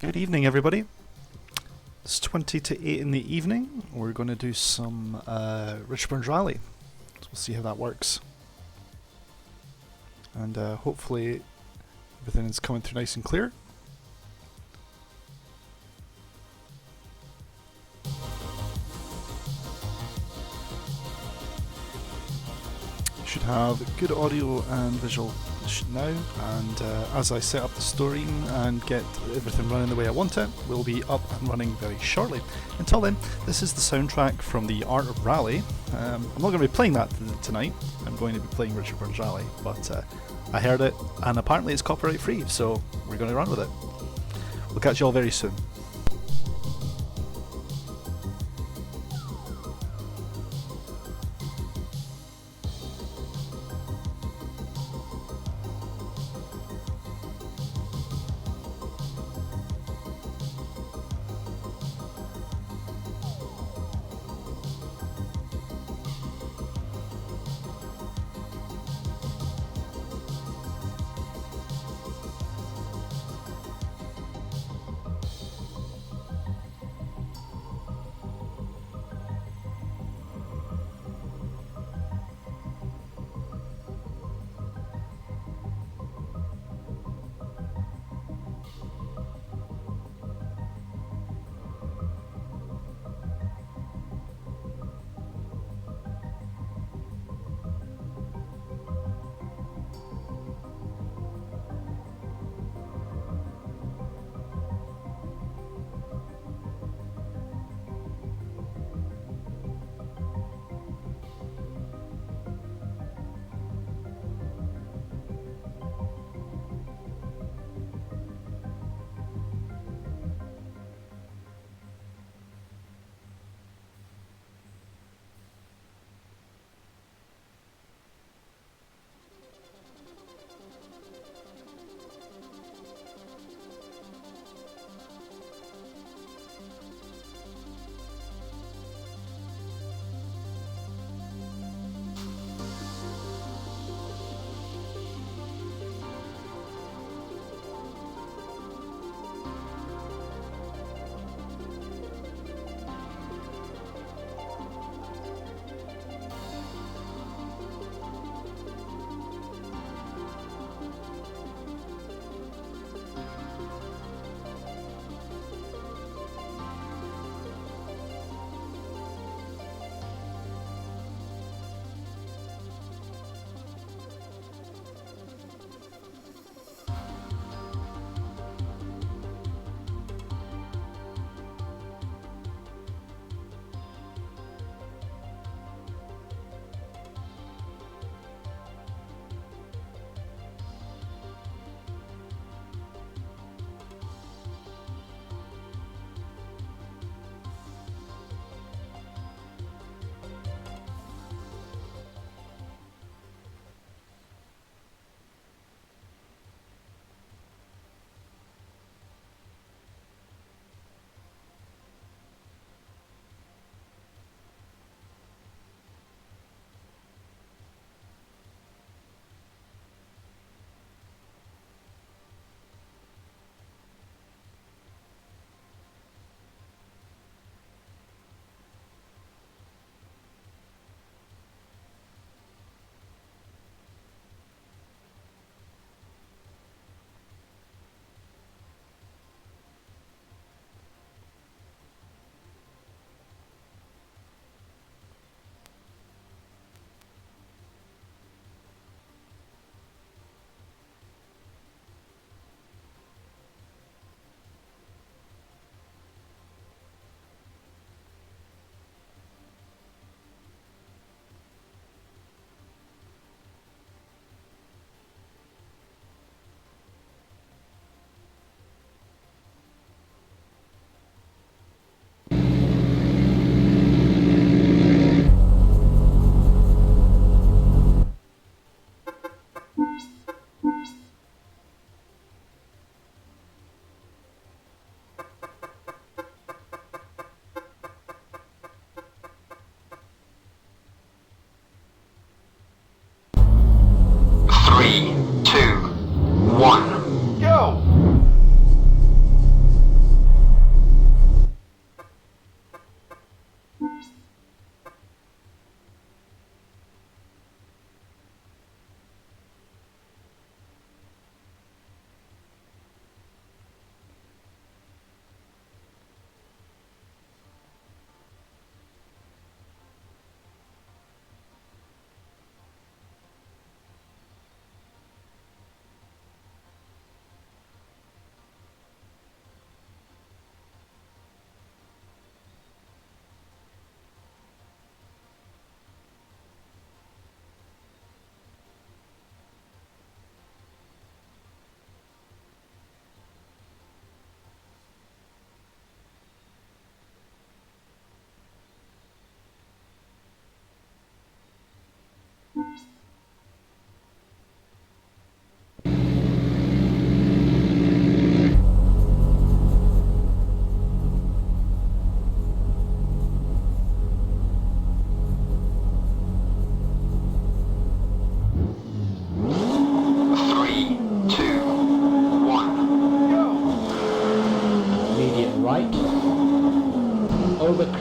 Good evening, everybody. It's 20 to 8 in the evening. We're going to do some Richmond Rally. So we'll see how that works. And hopefully everything is coming through nice and clear. Should have good audio and visual now, and as I set up the story and get everything running the way I want it, we'll be up and running very shortly. Until then, this is the soundtrack from the Art of Rally. I'm not going to be playing that tonight. I'm going to be playing Richard Burns Rally, but I heard it and apparently it's copyright free, so we're going to run with it. We'll catch you all very soon.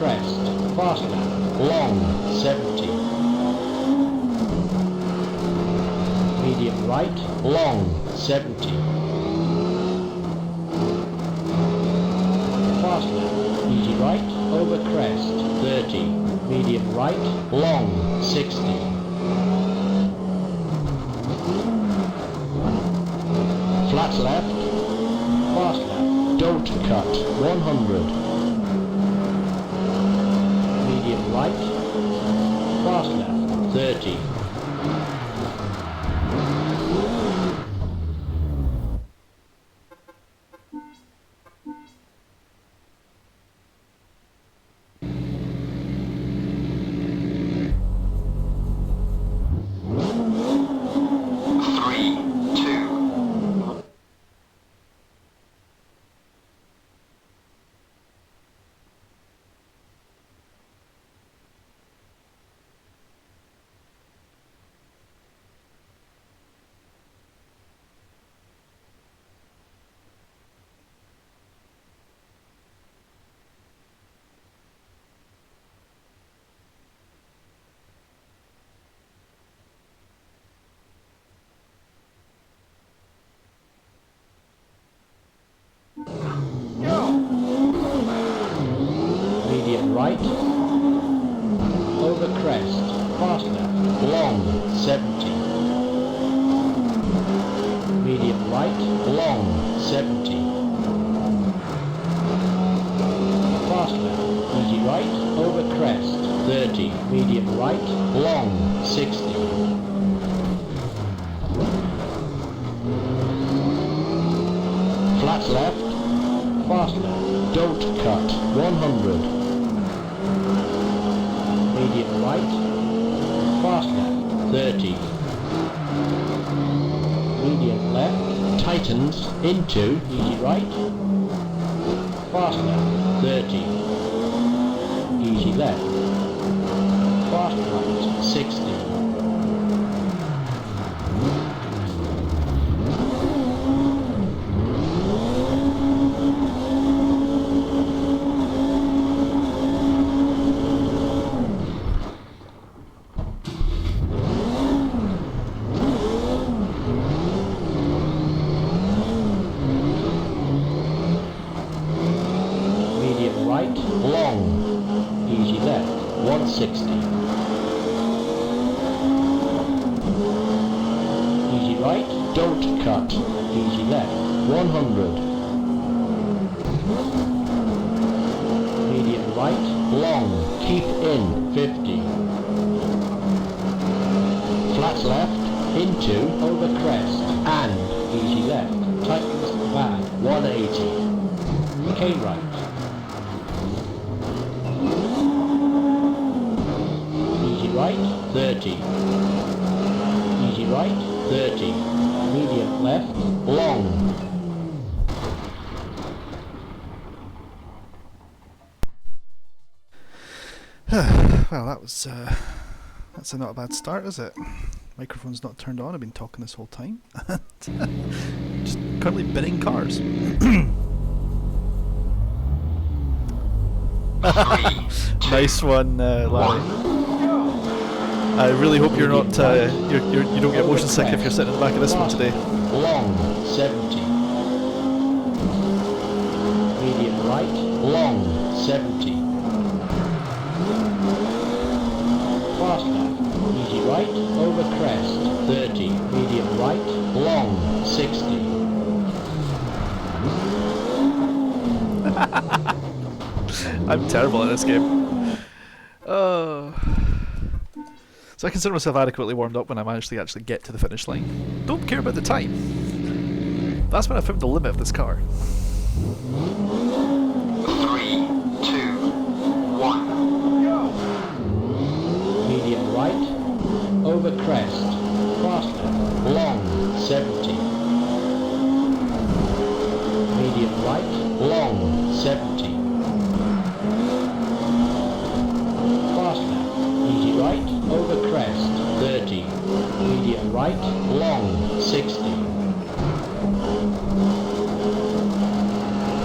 crest, fast left, long, 70. Medium right, long, 70. Fast left, easy right, over crest, 30. Medium right, long, 60. Flat left, fast left, don't cut, 100. Medium right, fast left, 30. Medium right, over crest, fast left, long, 70. Medium right, long, 70. Fast left, easy right, over crest, 30. Medium right, long, 60. Flat left, fast left, don't cut, 100. Medium right, fast left, 30. Medium left, tightens, into, easy right, fast left, 30. Easy left, fast right, 60. Right, long, easy left, 160. Easy right, don't cut, easy left, 100. Medium right, long, keep in, 50. Flat left, into, over crest, and easy left, tightens the back, 180. K right. Right, 30. Easy right, 30. Medium left, long. Well, that's not a bad start, is it? Microphone's not turned on. I've been talking this whole time. Just currently binning cars. Nice one, Larry. I really hope you're not you don't get motion sick if you're sitting in the back of this one today. Long, 70. Medium right, long, 70. Fast left, easy right, over crest, 30. Medium right, long, 60. I'm terrible at this game. Oh. So I consider myself adequately warmed up when I manage to actually get to the finish line. Don't care about the time. That's when I found the limit of this car. 3, 2, 1, go! Medium right, over crest, fast left, long, 70. Medium right, long, 70. Fast left, easy right, over crest, 30. Medium right, long, 60.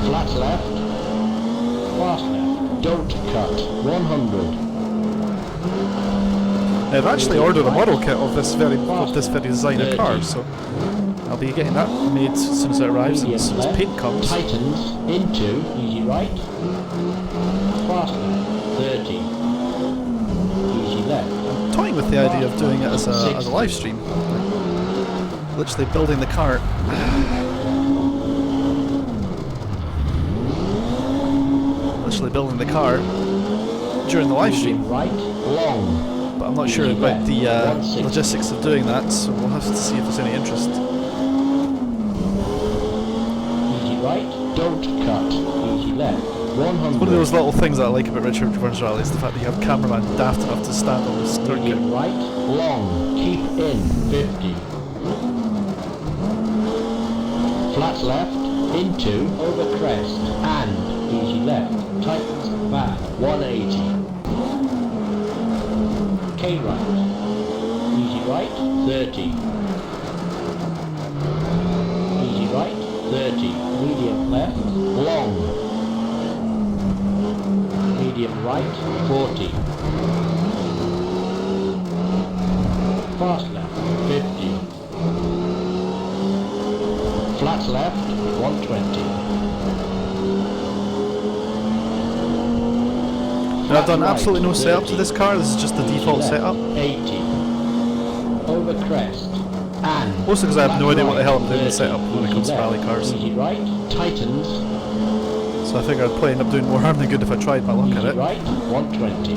Flat left, fast left, don't cut, 100. I've actually ordered a model kit of this very designer car, so I'll be getting that made as soon as it arrives and as soon as paint comes. Tightens into, easy right. Fast left, 30. Easy left. I'm toying with the idea of doing it as a live stream. Literally building the car. Literally building the car during the live stream. Right, long. But I'm not sure about the logistics of doing that, so we'll have to see if there's any interest. Easy right, don't cut. Easy left, 100. One of those little things that I like about Richard Burns Rally is the fact that you have a cameraman daft enough to stand on the circuit. Medium right, long, keep in, 50. Flat left, into, over crest, and easy left, tightens back, 180. K right, easy right, 30. Easy right, 30. Medium left, long. Medium right, 40. Fast left, 50. Flat left, 120. Now, I've done absolutely no setup to this car, this is just the default setup. 80. Over crest. And Mostly because I have no idea what the hell I'm doing with setup when it comes to rally cars. Easy right, tightens. So I figure I'd probably end up doing more harm than good if I tried my luck at Easy it. right, 120.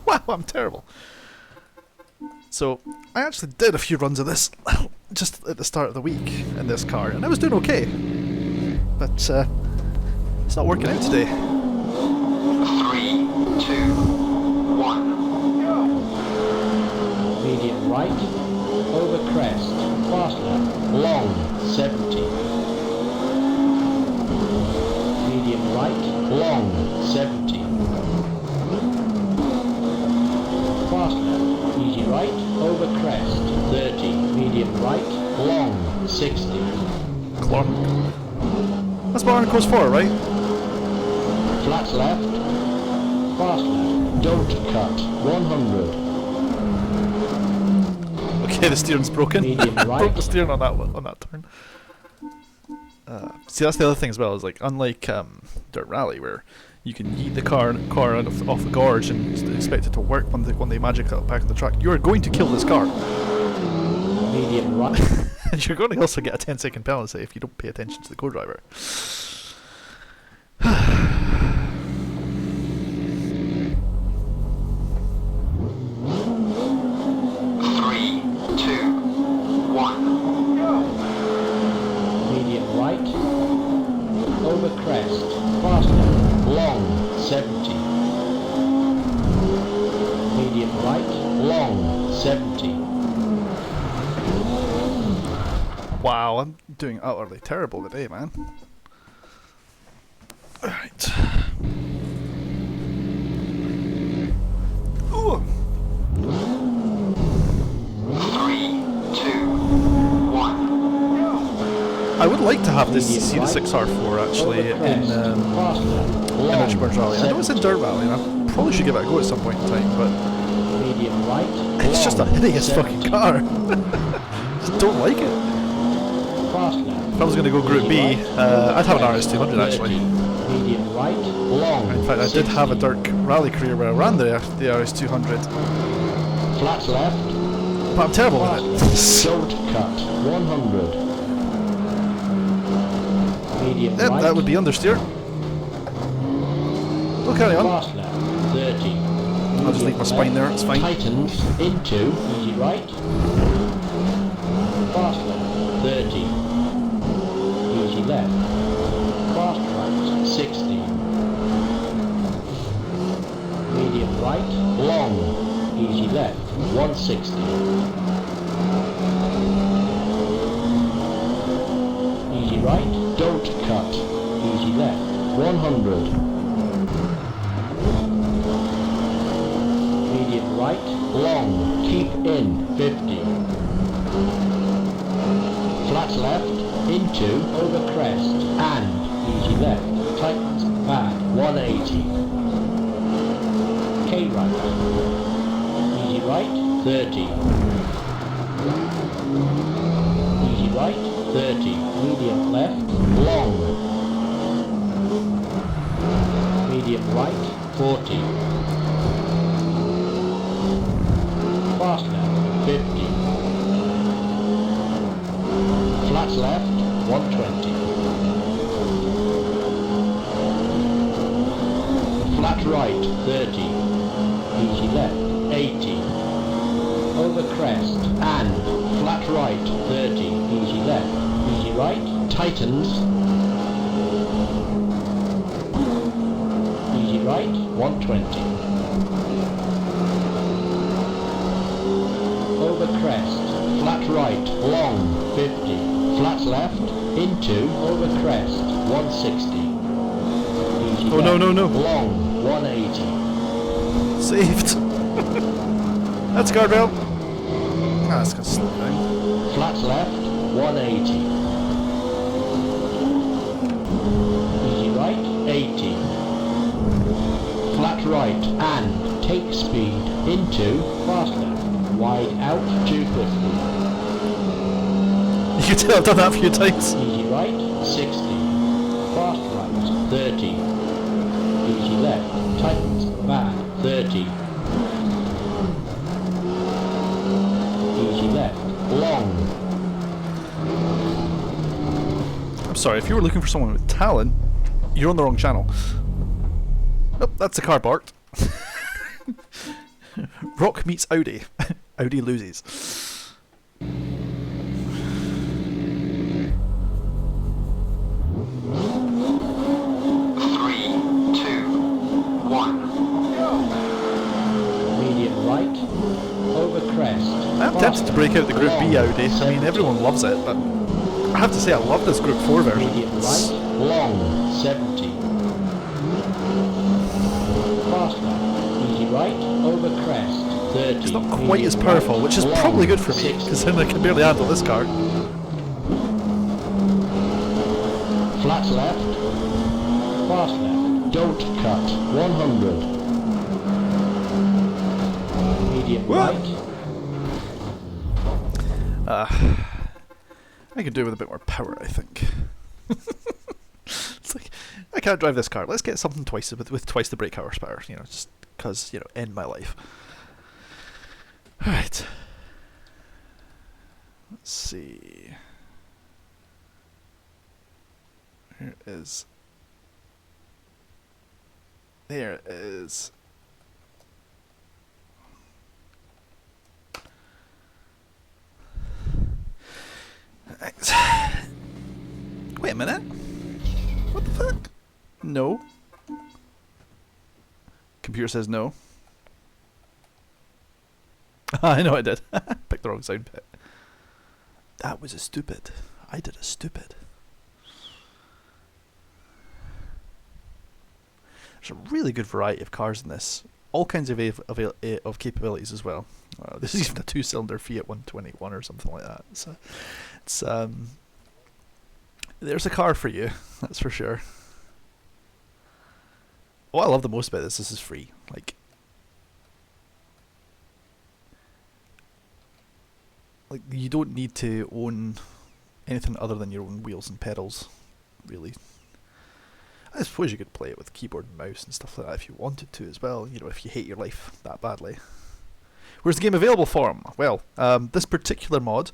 Wow, I'm terrible. So, I actually did a few runs of this just at the start of the week in this car, and I was doing okay. But, it's not working out today. 3, 2, 1. Medium right, over crest, fast left, long, 70. Medium right, long, 70. Fast left, easy right, over crest, 30. Medium right, long, 60. Clonk. That's what Iron Coast for, right? Flat left, fast left, don't cut, 100. Okay, the steering's broken. Medium right. Broke the steering on that turn. See, that's the other thing as well. Is like unlike Dirt Rally, where you can yeet the car off the gorge and expect it to work when they magic out back on the track. You are going to kill this car, Medium right, and you're going to also get a 10-second penalty if you don't pay attention to the co-driver. 3, 2, 1. medium right, over crest, fast left, long, 70. Medium right, long, 70. Wow, I'm doing utterly terrible today, man. Alright. Ooh. 3, 2, 1. I would like to have this see the 6R4 actually in Richard Burns Rally. I know it's in Dirt Rally, and I probably should give it a go at some point in time, but Medium right, it's just a hideous fucking car. Just don't like it. fast left. If I was going to go Group B, I'd have an RS200 actually. Medium right, long. In fact, I did have a Dirt Rally career where I ran the RS200, Flat left, but I'm terrible with it. don't cut, 100. Medium Yep, right, that would be understeer. We'll carry on. fast left, 30. I'll just leave my spine there, it's fine. Tightens into, easy right. Fast left, 30. Easy left. Fast right, 60. Medium right, long. Easy left, 160. Easy right, don't cut. Easy left, 100. Medium right, long, keep in, 50. Flat left, into, over crest, and easy left, tightens back, 180. K right. Easy right, 30. Easy right, 30. Medium left, long. Medium right, 40. Fast left, 50. Flat left, 120. Flat right, 30. Easy left, 80. Over crest, and flat right, 30. Easy left, easy right, tightens. Easy right, 120. Over crest, flat right, long, 50. Flat left, into, over crest, 160. Easy Oh, left, no, no, no. long, 180. Saved. That's guardrail. Ah, that's gonna slow down. Flat left, 180. Easy right, 80. Flat right, and take speed, into, fast left, wide out, 250. You can tell I've done that a few times. Easy right, 60. Fast right, 30. Easy left, tightens, bad, 30. Easy left, long. I'm sorry, if you were looking for someone with talent, you're on the wrong channel. Oh, that's the car barked. Rock meets Audi. Audi loses. 1. Medium right, over crest. I'm tempted to break out the Group B Audi. I mean, everyone loves it, but I have to say I love this Group 4 version. Medium right, long, 70. Fast left, easy right, over crest, 30. It's not quite as powerful, which is probably good for me, because then I can barely handle this car. Flat left, fast left, don't cut, 100. Medium What? right, I could do with a bit more power, I think. It's like, I can't drive this car. Let's get something twice with twice the brake horsepower, you know, just because, you know, end my life. Alright. Let's see. Here it is. There it is. Wait a minute. What the fuck? No. Computer says no. I know I did. Picked the wrong sound bit. That was a stupid. I did a stupid. There's a really good variety of cars in this. All kinds of capabilities as well. This is even a 2-cylinder Fiat 121 or something like that. So it's there's a car for you, that's for sure. What I love the most about this is free. Like you don't need to own anything other than your own wheels and pedals, really. I suppose you could play it with keyboard and mouse and stuff like that if you wanted to as well, you know, if you hate your life that badly. Where's the game available from? Well, this particular mod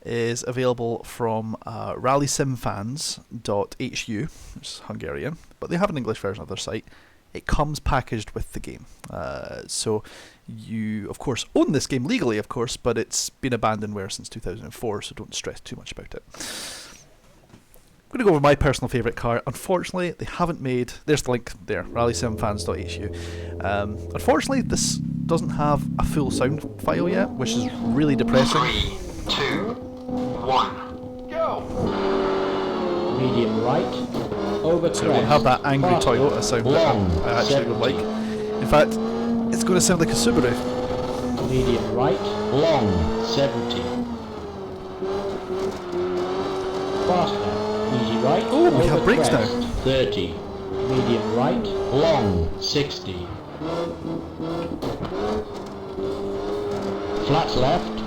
is available from rallysimfans.hu, which is Hungarian, but they have an English version of their site. It comes packaged with the game. So you, of course, own this game legally, of course, but it's been abandonware since 2004, so don't stress too much about it. I'm going to go over my personal favourite car. Unfortunately, they haven't made... There's the link there, rallysimfans.hu. Unfortunately, this doesn't have a full sound file yet, which is really depressing. 3, 2, 1. Go! medium right, over So it won't have that angry Toyota sound that I actually would like. In fact, it's going to sound like a Subaru. Medium right, long, 70. Fast left, easy right, Oh, we have over brakes crest, now. 30. medium right, long, 60. Flat left,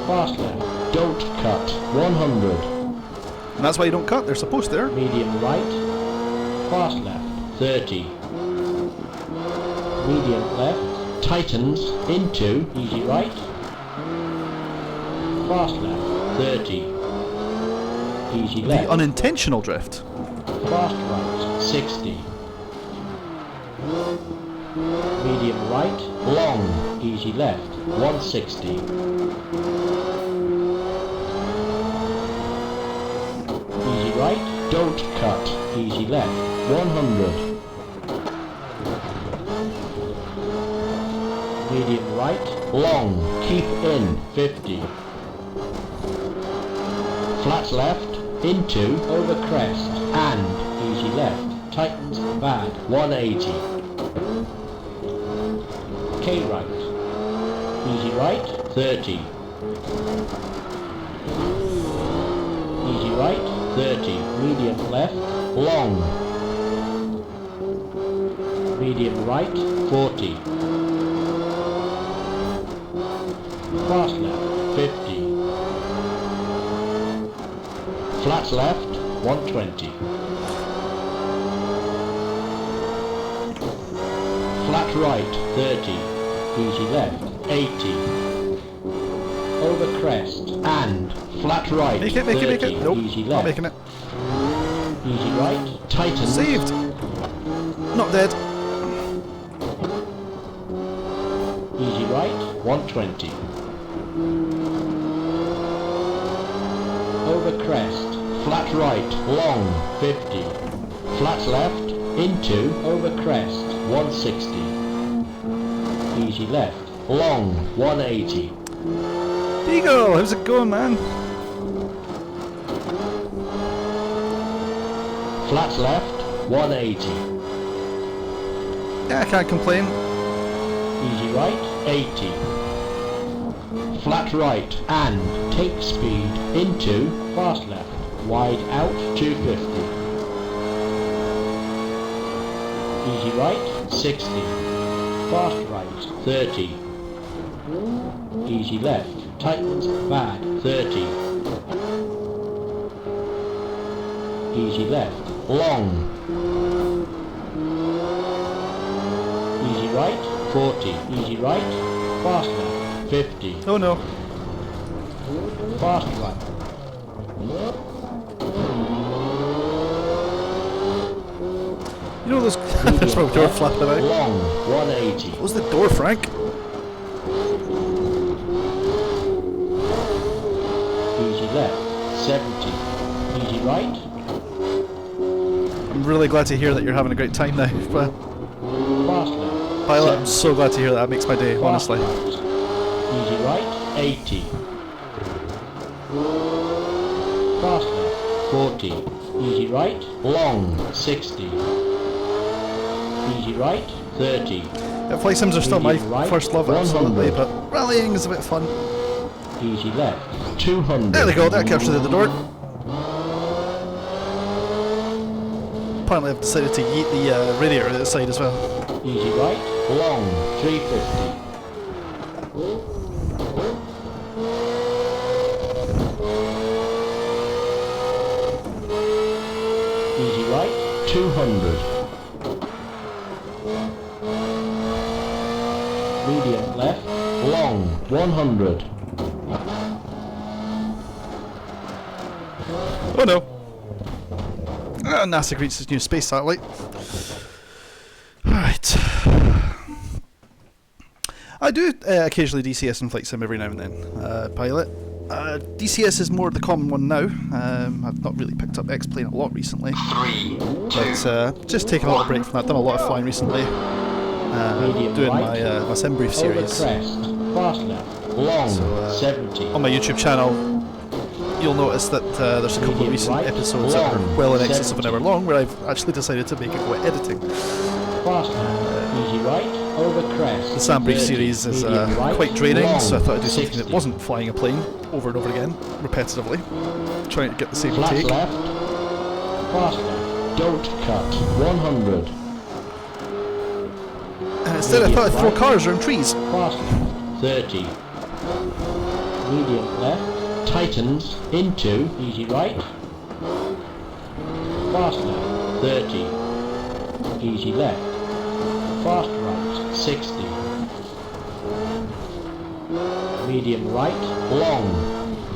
fast left, don't cut, 100. And that's why you don't cut, they're supposed to. Medium right, fast left, 30. Medium left, tightens, into, easy right, fast left, 30. Easy left. The unintentional drift. Fast right, 60. Medium right, long, easy left, 160. Easy right, don't cut, easy left, 100. Medium right, long, keep in, 50. Flat left, into, over crest, and, easy left, tightens, bad, 180. K right, easy right, 30. Easy right, 30. Medium left, long. Medium right, 40. Fast left, 50. Flat left, 120. Flat right, 30. Easy left, 80. Over crest, and flat right, Make it, make 30. it, make it. Nope, Easy not left. making it. Easy right, tighten. Saved! Not dead. Easy right, 120. Over crest, flat right, long, 50. Flat left, into, over crest, 160. Easy left, long, 180. Beagle, how's it going, man? Flat left, 180. Yeah, I can't complain. Easy right, 80. Flat right, and take speed, into, fast left, wide out, 250. Easy right, 60. Fast right, 30. Easy left, tightens, bad, 30. Easy left, long. Easy right, 40. Easy right, fast left, 50. Oh no. Fast right. You know those there's my door flapping about. Long, 180. Close the door, Frank. Easy left, 70. Easy right, I'm really glad to hear that you're having a great time now. But fast left. Pilot, I'm so glad to hear that. That makes my day, honestly. Easy right, 80. Fast left, 40. Easy right, long, 60. Easy right, 30. Yeah, flight sims are still my Right, first love, absolutely, 100. but rallying is a bit fun. Easy left, 200. There we go, that captured the door. Apparently I've decided to yeet the radiator to the side as well. Easy right, long, 350. Easy right, 200. Medium left, long, 100. Oh no. NASA greets its new space satellite. Alright. I do occasionally DCS in Flight Sim every now and then, Pilot. DCS is more the common one now. I've not really picked up X-Plane a lot recently. 3, 2, But just taking a little break from that. Done a lot of flying recently. Doing my Sim Brief series. Over crest, fast left, long, So, 70. On my YouTube channel, you'll notice that there's a couple of recent episodes that are well in excess of an hour long where I've actually decided to make a go at editing. Fast left, easy right, over crest. The Sam Brief 30, series is medium right, quite draining, long, so I thought I'd do something 60. that wasn't flying a plane over and over again, repetitively, trying to get the same Flat take. left, fast left, don't cut, 100. And instead I thought I'd throw cars around trees. Fast left, 30. Medium left, tightens, into, easy right. Fast left, 30. Easy left. Fast right, 60. Medium right, long,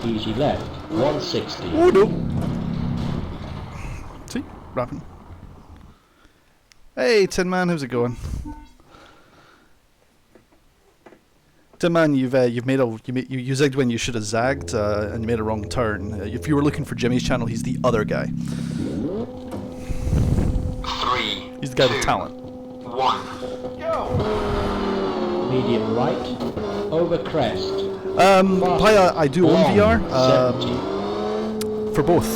easy left, 160. Oh no! See? Rapping. Hey Tin Man, how's it going? Tin Man, you zigged when you should have zagged, and you made a wrong turn. If you were looking for Jimmy's channel, he's the other guy. 3. He's the guy 2, with talent. 1. Go. Medium right, over crest. I do own Long, VR 70. for both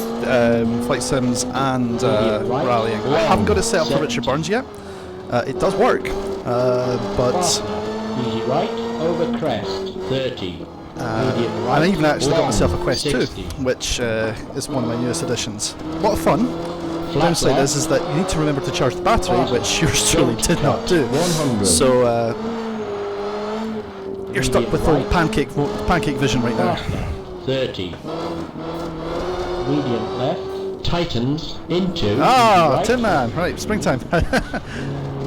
flight sims and right, rallying. I long, haven't got it set up for 70. Richard Burns yet. It does work, but Fast left, easy right, over crest, 30. Medium and right, I even actually got long, myself a Quest 2, 60. which is one of my newest additions. A lot of fun. The Flat downside left, is that you need to remember to charge the battery, Fast which yours truly don't did not cut, do. 100. So you're stuck Medium with right, old pancake vision right now. Fast left, 30. Medium left, tightens, into, Ah, easy right. Tin Man, right, springtime.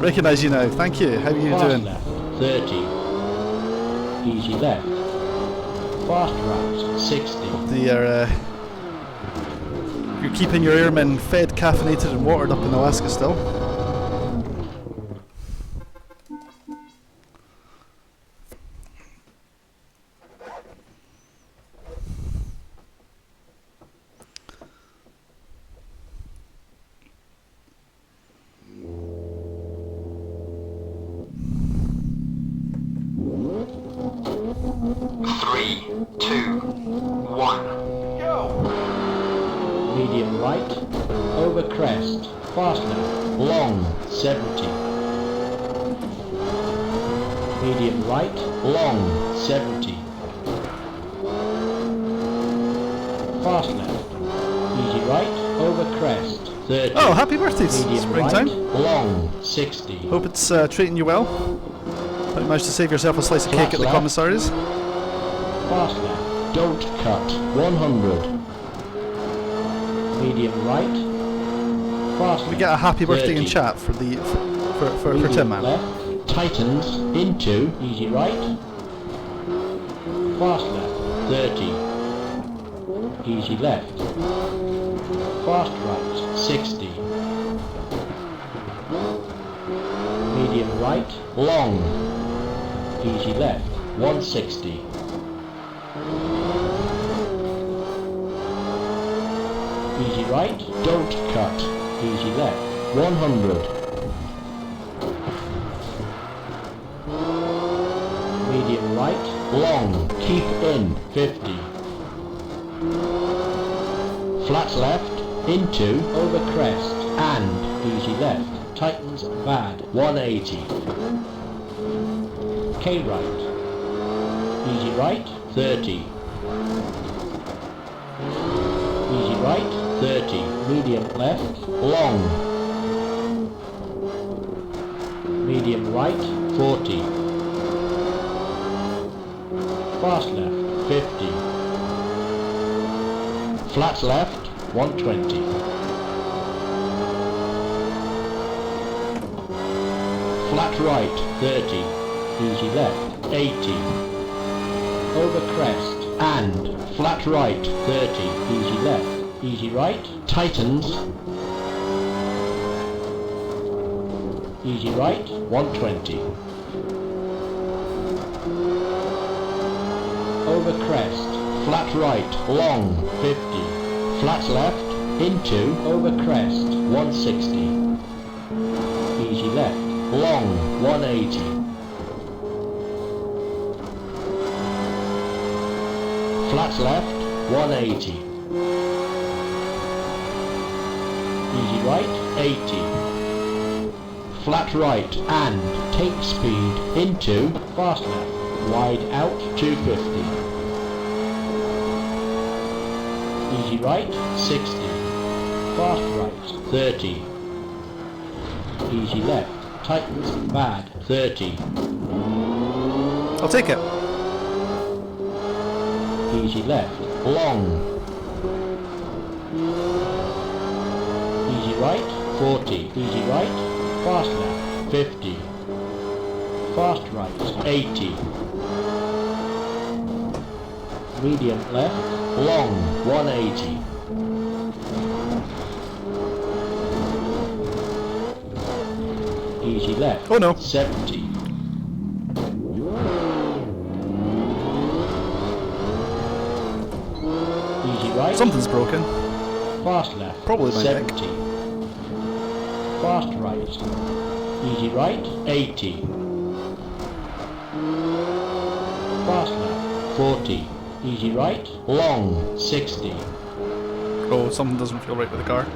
Recognise you now. Thank you. How are you Fast doing? left, 30. Easy left. Fast right, 60. You're keeping your airmen fed, caffeinated, and watered up in Alaska still. Three, two, one. Go. Medium right, over crest, fast left, long, 70. Medium right, long, 70. Fast left, easy right, over crest, 30. Oh, happy birthday, Medium springtime. right, long, 60. Hope it's treating you well. Hope you managed to save yourself a slice of Flat cake at the left. commissaries. Fast left, don't cut, 100. Medium right, fast We get a happy birthday 30. in chat for the for Medium Tin Man. left, tightens, into, easy right. Fast left, 30. Easy left. Fast right, 60. Medium right, long. Easy left, 160. Easy right, don't cut. Easy left, 100. Medium right, long, keep in, 50. Flat left, into, over crest, and easy left, tightens bad, 180. K right, easy right, 30. Easy right, 30. Medium left, long. Medium right, 40. Fast left, 50. Flat left, 120. Flat right, 30. Easy left, 80. Over crest, and flat right, 30. Easy left. Easy right, tightens. Easy right, 120. Over crest, flat right, long, 50. Flat left, into, over crest, 160. Easy left, long, 180. Flat left, 180. Easy right, 80. Flat right, and take speed into, fast left, wide out, 250. Easy right, 60. Fast right, 30. Easy left. Tightens, bad, 30. I'll take it. Easy left, long. Easy right, 40. Easy right, fast left, 50. Fast right, 80. Medium left, long, 180. Easy left, Oh no. 70. Easy right, Something's broken. fast left, Probably my neck. 70. Fast right, easy right, 80. Fast left, 40. Easy right, long, 60. Oh, something doesn't feel right with the car.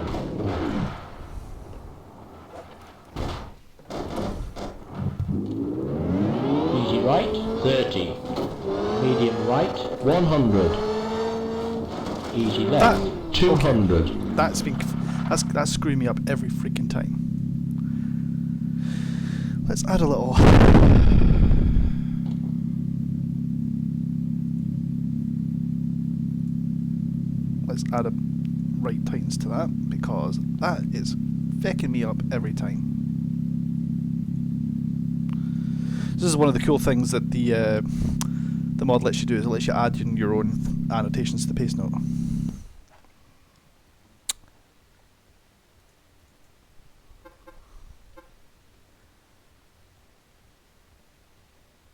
Easy right, 30. Medium right, 100. Easy left, 200. That's screwing me up every freaking time. Let's add a little. Let's add a right tightens to that, because that is fecking me up every time. This is one of the cool things that the mod lets you do, is it lets you add in your own annotations to the pace note.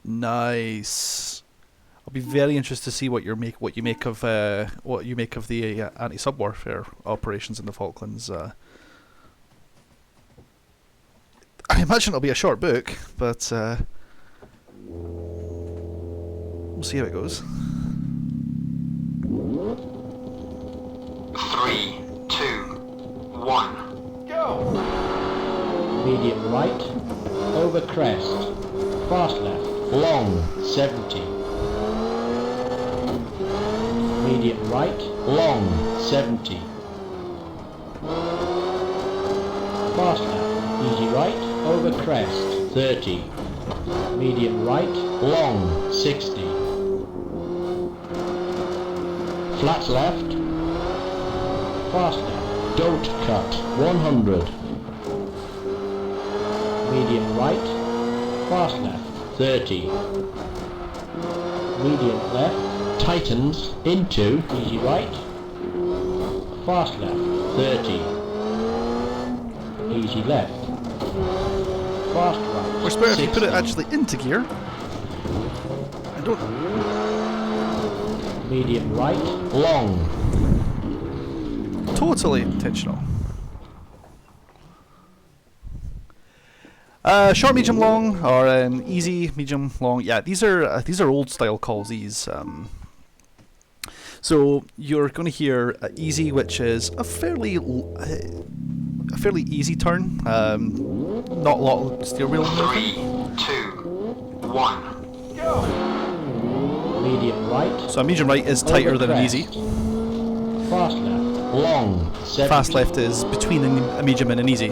Nice. I'll be very interested to see what you make of the anti-sub warfare operations in the Falklands. I imagine it'll be a short book, but we'll see how it goes. 3, 2, 1. Go! Medium right, over crest. Fast left, long, 70. Medium right, long, 70. Fast left, easy right, over crest, 30. Medium right, long, 60. Flat left, fast left, don't cut, 100. Medium right, fast left, 30. Medium left, tightens, into, easy right. Fast left, 30. Easy left. Fast right, Or it's better if you 60. put it actually into gear. I don't. Medium right, long. Totally intentional. Short, medium, long, or easy, medium, long. Yeah, these are old style calls. These. So you're going to hear easy, which is a fairly easy turn. Not a lot of steer wheel movement. 3, 2, 1. Go! Medium right. So a medium right is tighter over than an crest. easy. Fast left, long, 70. Fast left is between a medium and an easy.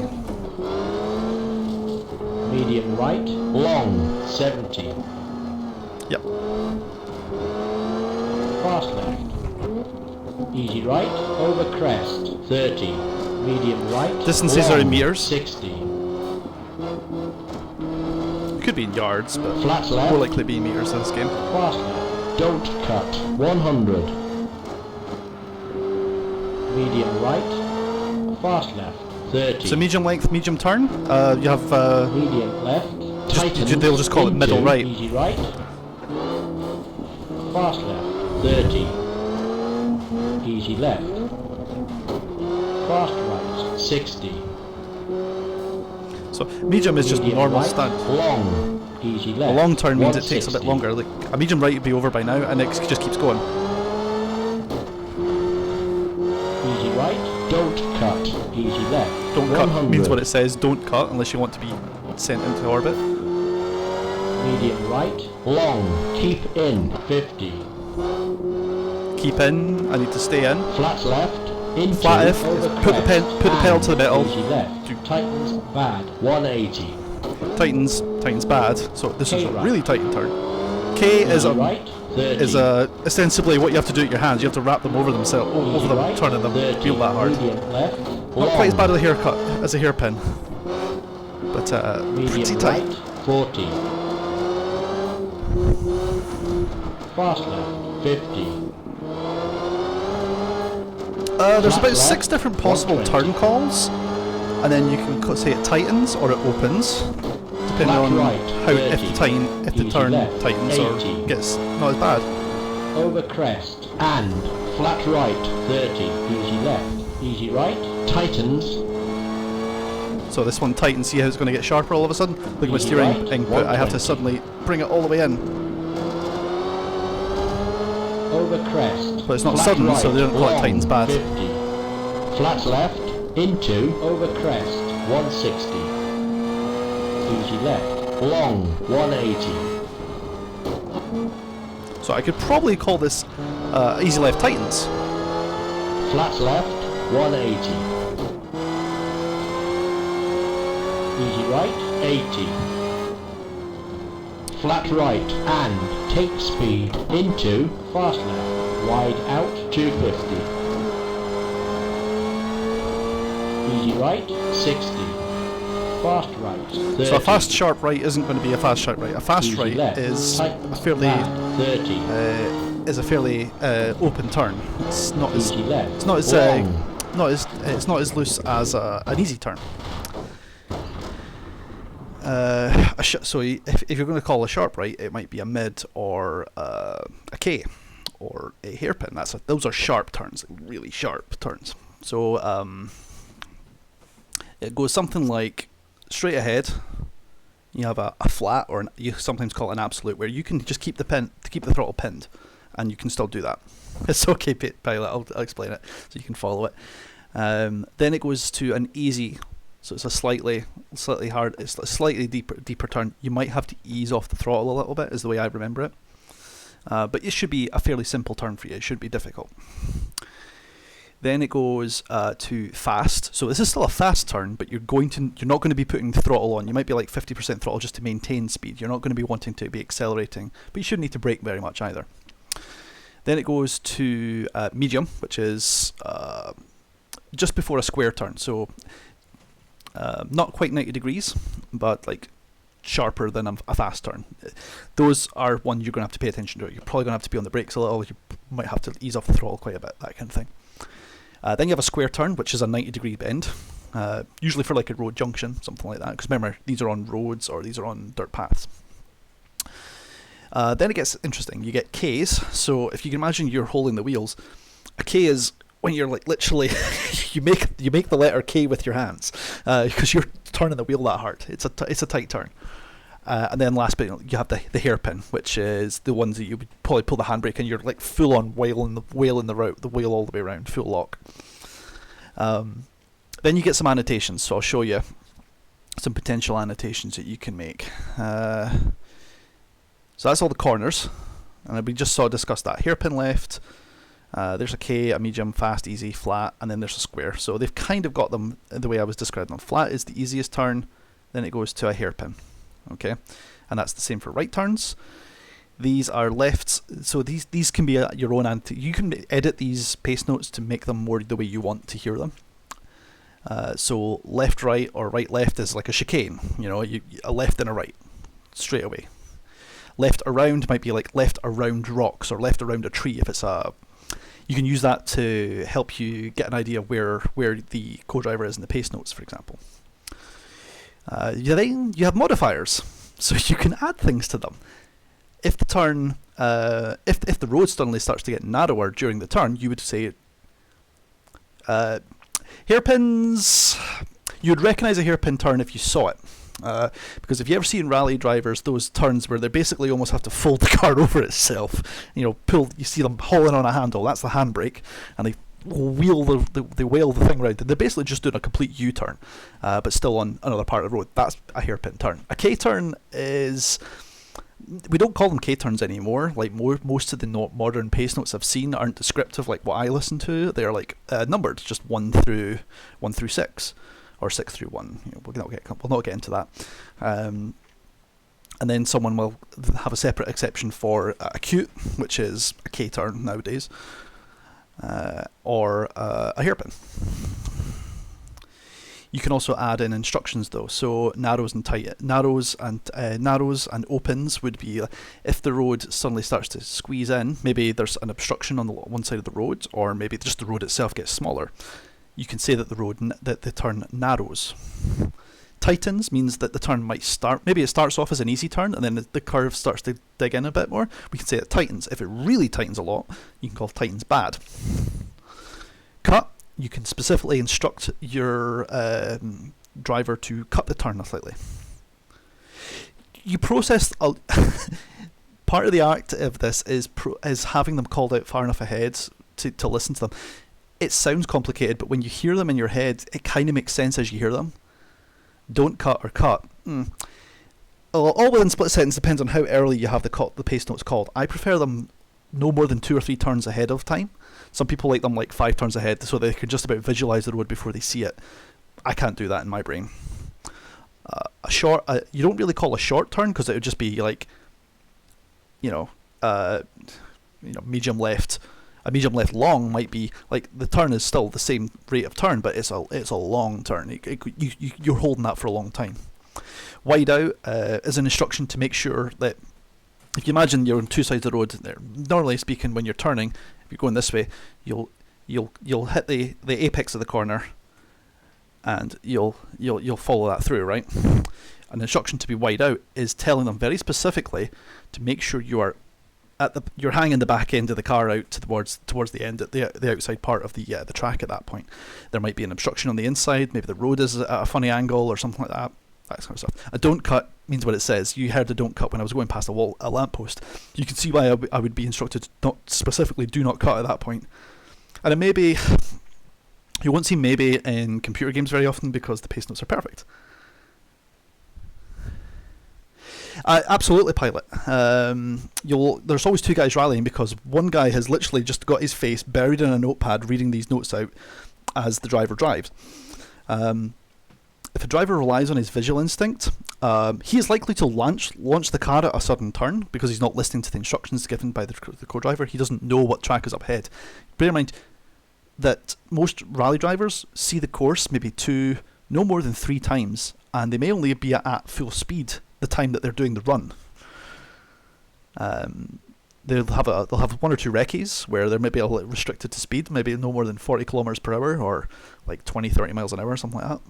Medium right, long, 70. Yep. Fast left. Easy right, over crest, 30. Medium right, Distances are in meters. 60. Could be in yards, but Flat left. more likely be in meters in this game. Fast left, don't cut, 100. Medium right, fast left, 30. So medium length, medium turn. You have Medium left, Just- tightens, they'll just call it middle into, right. Easy right. Fast left, 30. Easy left. Fast right, 60. so medium is just Medium normal right, stunt. long. Easy A left. long turn means it takes a bit 160. longer. Like a medium right would be over by now, and it just keeps going. Easy right, don't cut. Easy left. Don't cut 100. means what it says. Don't cut unless you want to be sent into orbit. Medium right, long. Keep in, 50. Keep in. I need to stay in. Flat left, Into Flat F, over put the crest, pedal to the metal. easy left. Tightens bad. 180. Tightens bad. So this is K a right. really tight turn. K is Easy a right. 30. is ostensibly what you have to do with your hands. You have to wrap them over themselves, over Easy them, right. turning them, 30. feel that hard. Medium left. Not quite as Long. bad as a haircut as a hairpin, but Medium pretty tight. right. 40. Fast left. 50. There's Flat about left, 6 different possible 120. turn calls, and then you can say it tightens or it opens, depending Flat on right, how if 30. the Easy turn left, tightens 80. or gets not as bad. Over crest and flat right 30, easy left, easy right, tightens, So this one tightens. See how it's going to get sharper all of a sudden? Look at my Easy steering right, input. I have to 120. suddenly bring it all the way in, over crest, but it's not flat sudden, right, so they don't call it long, tightens bad. 50, flat left, into, over crest, 160, easy left, long, 180, So I could probably call this easy left tightens. flat left, 180, easy right, 80, flat right and take speed into fast left, wide out 250, easy right 60, fast right 30, So a fast sharp right isn't going to be a fast sharp right. A fast easy right left, is tightens a fairly bad, 30, open turn. It's not as easy left, it's not as long, it's not as loose as an easy turn. So if you're going to call a sharp right, it might be a mid or a K or a hairpin. Those are sharp turns, like really sharp turns. So it goes something like straight ahead. You have a flat, or you sometimes call it an absolute, where you can just keep the throttle pinned, and you can still do that. It's okay, pilot. I'll explain it so you can follow it. Then it goes to an easy. So it's a slightly hard, it's a slightly deeper turn. You might have to ease off the throttle a little bit, is the way I remember it. But it should be a fairly simple turn for you. It shouldn't be difficult. Then it goes to fast. So this is still a fast turn, but you're not going to be putting the throttle on. You might be like 50% throttle just to maintain speed. You're not going to be wanting to be accelerating, but you shouldn't need to brake very much either. Then it goes to medium, which is just before a square turn. So not quite 90 degrees, but like sharper than a fast turn. Those are one you're going to have to pay attention to. You're probably going to have to be on the brakes a little. You might have to ease off the throttle quite a bit, that kind of thing. Then you have a square turn, which is a 90-degree bend, usually for like a road junction, something like that. Because remember, these are on roads or these are on dirt paths. Then it gets interesting. You get Ks. So if you can imagine you're holding the wheels, a K is when you're like literally you make the letter K with your hands because you're turning the wheel that hard. It's a tight turn. And then last bit, you have the hairpin, which is the ones that you would probably pull the handbrake and you're like full on wailing the wheel all the way around, full lock. Then you get some annotations, so I'll show you some potential annotations that you can make. So that's all the corners, and we just discussed that. Hairpin left, there's a K, a medium, fast, easy, flat, and then there's a square. So they've kind of got them the way I was describing them. Flat is the easiest turn, then it goes to a hairpin. Okay, and that's the same for right turns. These are lefts, so these can be your own you can edit these pace notes to make them more the way you want to hear them. So left right or right left is like a chicane, a left and a right straight away. Left around might be like left around rocks or left around a tree if it's you can use that to help you get an idea of where the co-driver is in the pace notes, for example. Then you have modifiers, so you can add things to them. If the turn, if the road suddenly starts to get narrower during the turn, you would say hairpins. You'd recognise a hairpin turn if you saw it, because if you ever see in rally drivers those turns where they basically almost have to fold the car over itself, you see them hauling on a handle. That's the handbrake, and they wheel the thing around. They're basically just doing a complete U-turn, but still on another part of the road. That's a hairpin turn. A K-turn is We don't call them K-turns anymore. Like most of the modern pace notes I've seen aren't descriptive like what I listen to. They're like numbered, just 1 through 6, or 6 through 1. We'll not get into that. And then someone will have a separate exception for acute, which is a K-turn nowadays, or a hairpin. You can also add in instructions though. So narrows and opens would be if the road suddenly starts to squeeze in. Maybe there's an obstruction on the one side of the road, or maybe just the road itself gets smaller. You can say that the turn narrows. Tightens means that the turn might start. Maybe it starts off as an easy turn, and then the curve starts to dig in a bit more. We can say it tightens. If it really tightens a lot, you can call tightens bad. Cut. You can specifically instruct your driver to cut the turn slightly. You process part of the art of this is having them called out far enough ahead to listen to them. It sounds complicated, but when you hear them in your head, it kind of makes sense as you hear them. Don't cut or cut. All within split seconds depends on how early you have the pace notes called. I prefer them no more than 2 or 3 turns ahead of time. Some people like them like 5 turns ahead so they can just about visualize the road before they see it. I can't do that in my brain. You don't really call a short turn because it would just be like, medium left. A medium left long might be like the turn is still the same rate of turn, but it's a long turn. You're holding that for a long time. Wide out is an instruction to make sure that if you imagine you're on 2 sides of the road, normally speaking, when you're turning, if you're going this way, you'll hit the apex of the corner, and you'll follow that through, right? An instruction to be wide out is telling them very specifically to make sure you are you're hanging the back end of the car out towards the end, the outside part of the track at that point. There might be an obstruction on the inside, maybe the road is at a funny angle or something like that. That kind of stuff. A don't cut means what it says. You heard the don't cut when I was going past a lamppost. You can see why I would be instructed to not specifically do not cut at that point. And it may be, you won't see maybe in computer games very often because the pace notes are perfect. Absolutely, pilot. There's always 2 guys rallying because one guy has literally just got his face buried in a notepad reading these notes out as the driver drives. If a driver relies on his visual instinct, he is likely to launch the car at a sudden turn because he's not listening to the instructions given by the co-driver. He doesn't know what track is up ahead. Bear in mind that most rally drivers see the course maybe no more than 3 times, and they may only be at full speed the time that they're doing the run. They'll have 1 or 2 recce's where they're maybe a little restricted to speed, maybe no more than 40 kilometers per hour or like 20-30 miles an hour or something like that.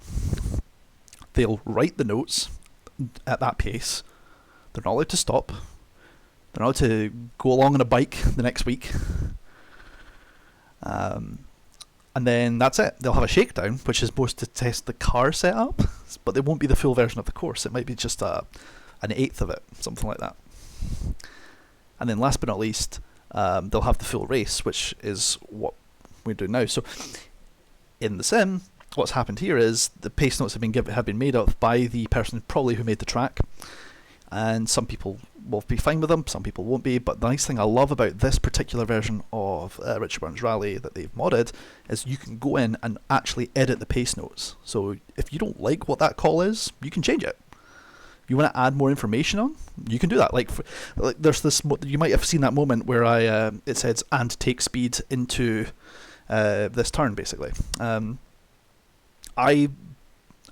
They'll write the notes at that pace. They're not allowed to stop. They're not allowed to go along on a bike the next week. And then that's it. They'll have a shakedown, which is supposed to test the car setup, but it won't be the full version of the course. It might be just an 1/8 of it, something like that. And then last but not least, they'll have the full race, which is what we're doing now. So in the sim, what's happened here is the pace notes have been made up by the person probably who made the track, and some people will be fine with them, some people won't be. But the nice thing I love about this particular version of Richard Burns Rally that they've modded is you can go in and actually edit the pace notes. So if you don't like what that call is, you can change it. If you want to add more information on, you can do that. Like there's this, you might have seen that moment where it says and take speed into this turn basically.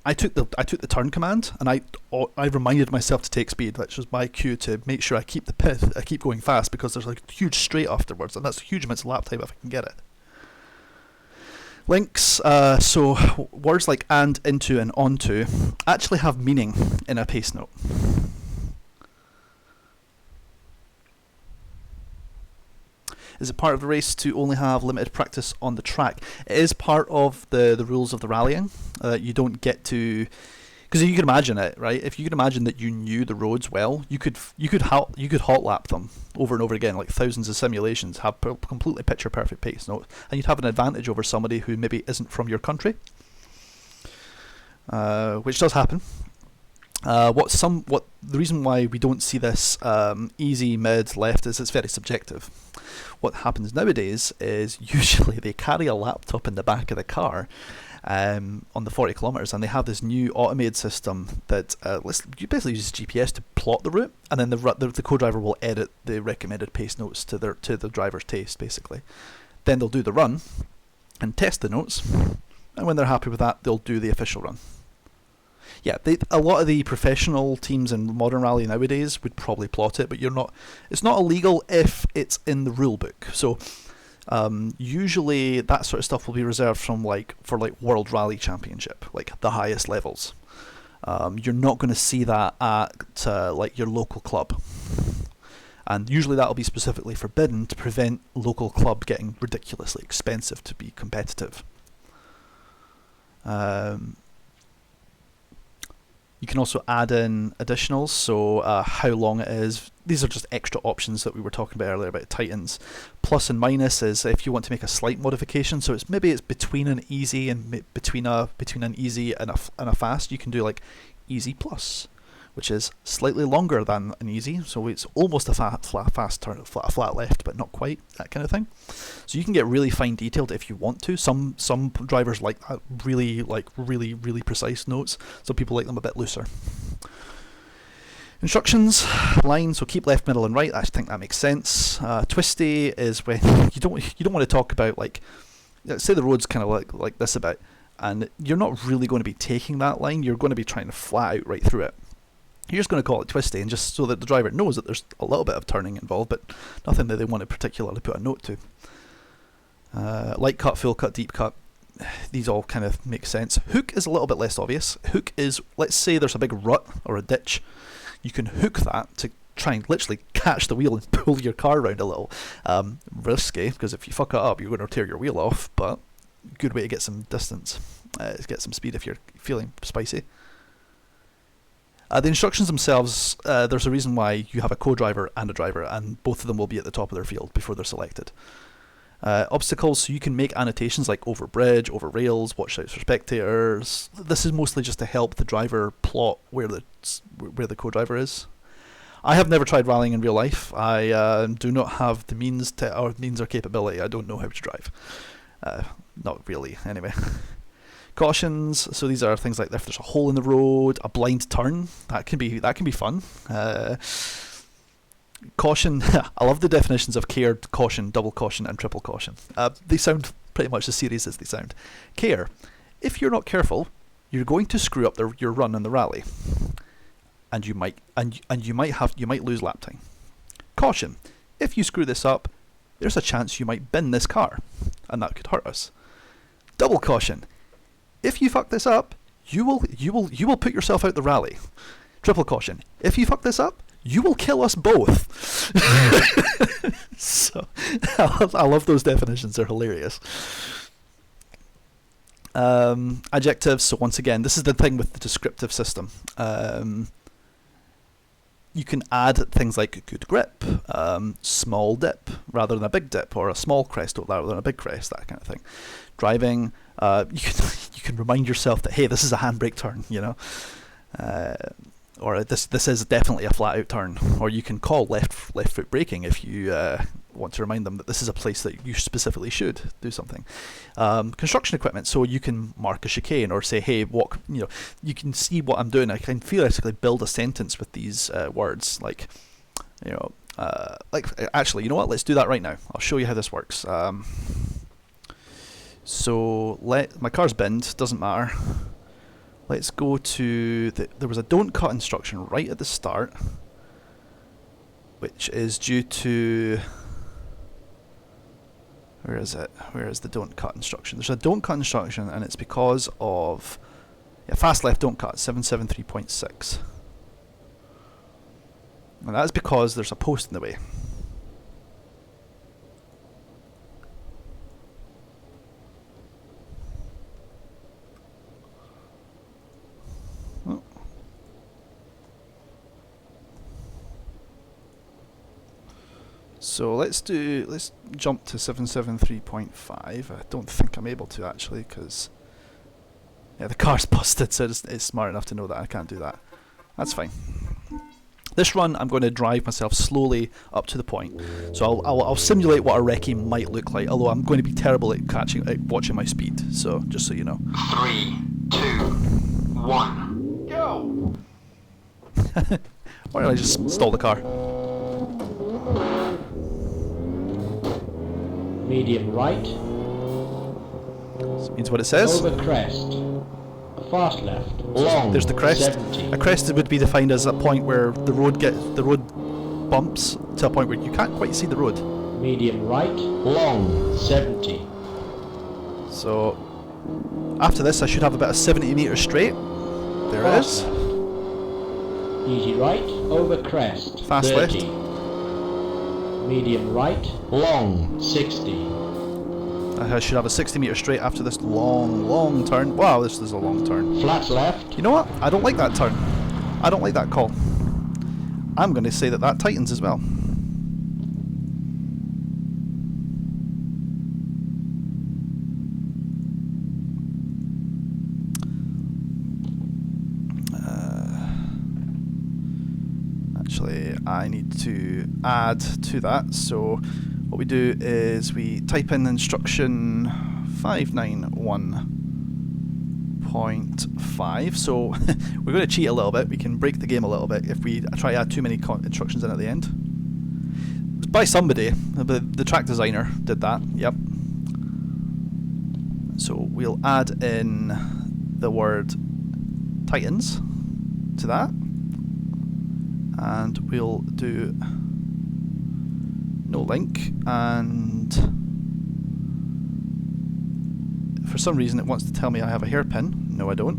I took the turn command and I reminded myself to take speed, which was my cue to make sure I keep going fast because there's a huge straight afterwards, and that's huge amounts of lap time if I can get it. Links, so words like and, into, and onto actually have meaning in a pace note. Is it part of the race to only have limited practice on the track? It is part of the rules of the rallying. You don't get to, because you can imagine it, right? If you can imagine that you knew the roads well, you could hot lap them over and over again, like thousands of simulations, have completely picture perfect pace notes, and you'd have an advantage over somebody who maybe isn't from your country, which does happen. The reason why we don't see this easy, mid, left is it's very subjective. What happens nowadays is usually they carry a laptop in the back of the car on the 40 kilometers, and they have this new automated system that you basically use GPS to plot the route, and then the co-driver will edit the recommended pace notes to the driver's taste, basically. Then they'll do the run and test the notes, and when they're happy with that, they'll do the official run. Yeah, a lot of the professional teams in modern rally nowadays would probably plot it, but it's not illegal if it's in the rule book. So usually that sort of stuff will be reserved for World Rally Championship, like the highest levels. You're not going to see that at your local club. And usually that'll be specifically forbidden to prevent local club getting ridiculously expensive to be competitive. You can also add in additionals, so how long it is. These are just extra options that we were talking about earlier about Titans. Plus and minus is if you want to make a slight modification, so it's between an easy and between an easy and a fast. You can do like easy plus, which is slightly longer than an easy, so it's almost a fast turn, a flat left, but not quite, that kind of thing. So you can get really fine detailed if you want to. Some drivers like that, really precise notes. Some people like them a bit looser. Instructions, line, so keep left, middle and right. I think that makes sense. Twisty is when you don't want to talk about, like, say the road's kind of like this about, and you're not really going to be taking that line, you're going to be trying to flat out right through it. You're just going to call it twisty, and just so that the driver knows that there's a little bit of turning involved, but nothing that they want to particularly put a note to. Light cut, full cut, deep cut, these all kind of make sense. Hook is a little bit less obvious. Hook is, let's say there's a big rut or a ditch, you can hook that to try and literally catch the wheel and pull your car around a little. Risky, because if you fuck it up, you're going to tear your wheel off, but good way to get some distance, get some speed if you're feeling spicy. The instructions themselves, there's a reason why you have a co-driver and a driver, and both of them will be at the top of their field before they're selected. Obstacles, so you can make annotations like over bridge, over rails, watch out for spectators. This is mostly just to help the driver plot where the co-driver is. I have never tried rallying in real life. I do not have the means or capability. I don't know how to drive. Not really, anyway. Cautions, so these are things like if there's a hole in the road, a blind turn, that can be fun. Caution, I love the definitions of care, caution, double caution and triple caution. They sound pretty much as serious as they sound. Care, if you're not careful, you're going to screw up your run in the rally, and you might lose lap time. Caution, if you screw this up, there's a chance you might bin this car, and that could hurt us. Double caution, if you fuck this up, you will put yourself out the rally. Triple caution, if you fuck this up, you will kill us both. So I love those definitions, they're hilarious. Adjectives, so once again, this is the thing with the descriptive system. You can add things like good grip, small dip rather than a big dip, or a small crest rather than a big crest, that kind of thing. Driving, you can remind yourself that, hey, this is a handbrake turn, you know, or this is definitely a flat out turn. Or you can call left foot braking if you want to remind them that this is a place that you specifically should do something. Construction equipment, so you can mark a chicane or say, hey, walk, you know, you can see what I'm doing. I can theoretically build a sentence with these words, like, you know, actually, you know what, let's do that right now. I'll show you how this works. So my car's binned, doesn't matter. Let's go to there was a don't cut instruction right at the start, which is due to, where is it? Where is the don't cut instruction? There's a don't cut instruction, and it's because of fast left don't cut 773.6, and that's because there's a post in the way. So let's jump to 773.5. I don't think I'm able to actually, because the car's busted, so it's smart enough to know that I can't do that. That's fine. This run, I'm going to drive myself slowly up to the point. So I'll simulate what a recce might look like, although I'm going to be terrible at watching my speed. So just so you know. 3, 2, 1, go! Why don't I just stall the car? Medium right. This means what it says. Over crest. Fast left. Long. There's the crest. 70. A crest would be defined as a point where the road bumps to a point where you can't quite see the road. Medium right. Long. 70. So after this, I should have about a 70 metre straight. There it is. Left. Easy right. Over crest. Fast 30. left. Medium right. Long. 60. I should have a 60 metre straight after this long turn. Wow, this is a long turn. Flat left. You know what? I don't like that turn. I don't like that call. I'm going to say that tightens as well. Actually, I need to add to that. So what we do is we type in instruction 591.5. So we're going to cheat a little bit. We can break the game a little bit if we try to add too many instructions in at the end. By somebody, the track designer did that. Yep. So we'll add in the word Titans to that, and we'll do no link, and for some reason it wants to tell me I have a hairpin. No, I don't.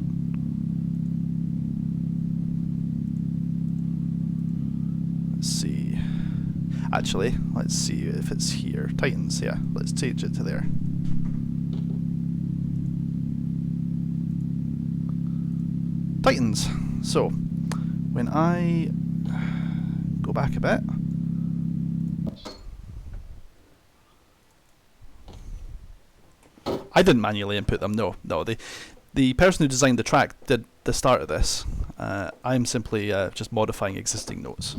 Let's see. Actually, let's see if it's here. Titans, yeah. Let's change it to there. Titans. So, when I go back a bit, I didn't manually input them. No. The person who designed the track did the start of this. I'm simply just modifying existing notes.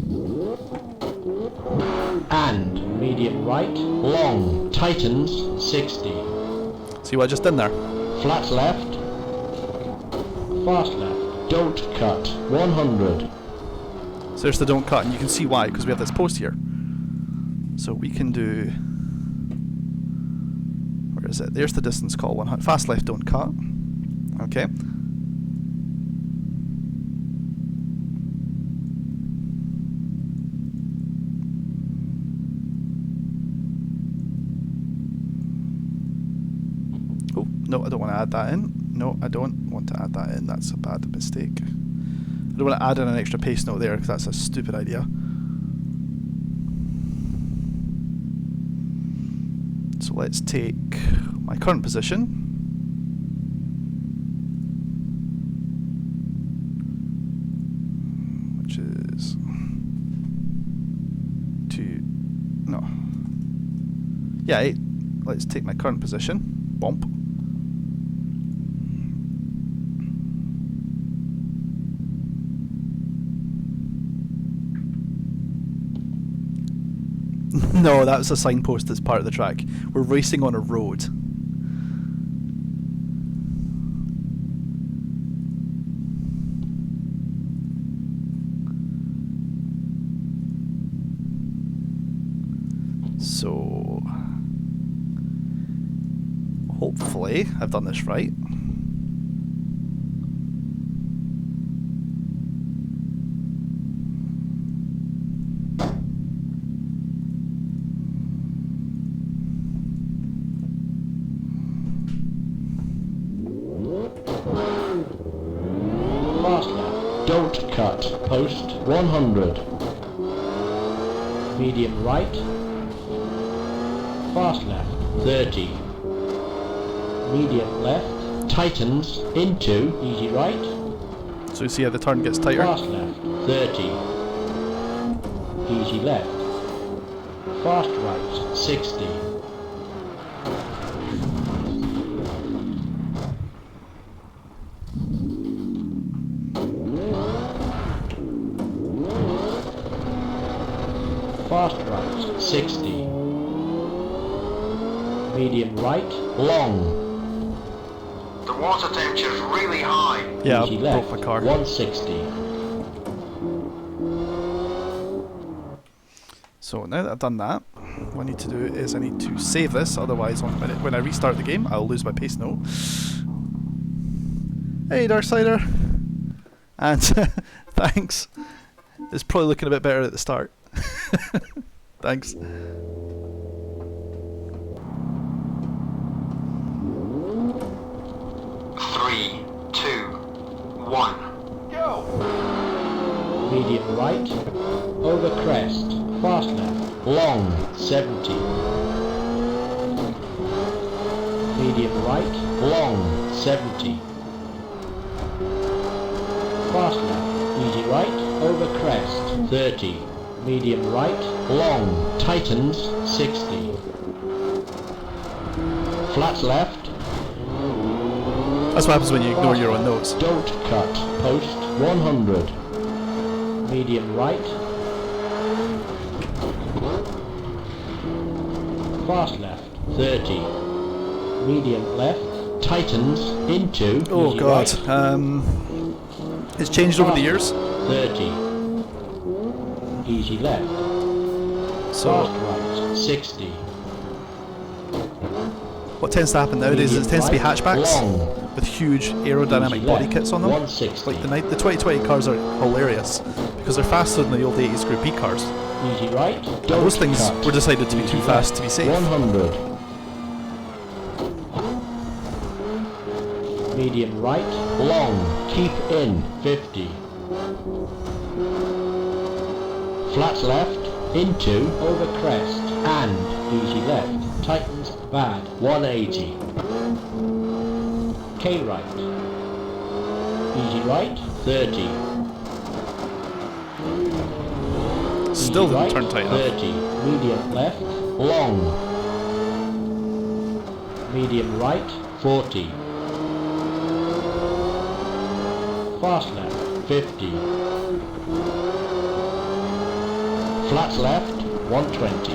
And medium right, long, tightens, 60. See what I just did there? Flat left, fast left, don't cut, 100. So there's the don't cut, and you can see why, because we have this post here. So we can do... Where is it? There's the distance call, 100. Fast left, don't cut. Okay. Oh, no, I don't want to add that in. No, I don't want to add that in. That's a bad mistake. I don't want to add in an extra paste note there, because that's a stupid idea. So let's take my current position, which is let's take my current position, bump. No, that's a signpost that's part of the track. We're racing on a road. So, hopefully I've done this right. Fast left, don't cut, post, 100. Medium right, fast left, 30. Medium left, tightens, into, easy right. So you see how the turn gets tighter? Fast left, 30. Easy left. Fast right, 60. 60. Medium right, long. The water temperature is really high. Yeah, I Easy broke left, my car. 160. So now that I've done that, what I need to do is I need to save this, otherwise when I restart the game I'll lose my pace note. Hey Darksider! And thanks. It's probably looking a bit better at the start. Thanks. 3, 2, 1. Go! Medium right, over crest, fast left, long, 70. Medium right, long, 70. Fast left, easy right, over crest, 30. Medium right, long, tightens, 60. Flat left, That's what happens when you ignore your own notes. don't cut, post, 100. Medium right, fast left, 30. Medium left, tightens, into, Oh easy god. right, It's changed over the years. 30. Easy left, So fast right, 60. what tends to happen nowadays is it tends to be hatchbacks Long, with huge aerodynamic easy body left, kits on them. 160. Like the 2020 cars are hilarious because they're faster than the old 80s Group B cars. Easy right, And don't those things cut. were decided to be too Easy fast left, to be safe. 100. Medium right, long, keep in, 50. Flat left, into, over crest, and easy left, tightens, bad, 180. K right, easy right, 30. Still Easy didn't right, turn tight enough. 30. Medium left, long. Medium right, 40. Fast left, 50. Flat left, 120.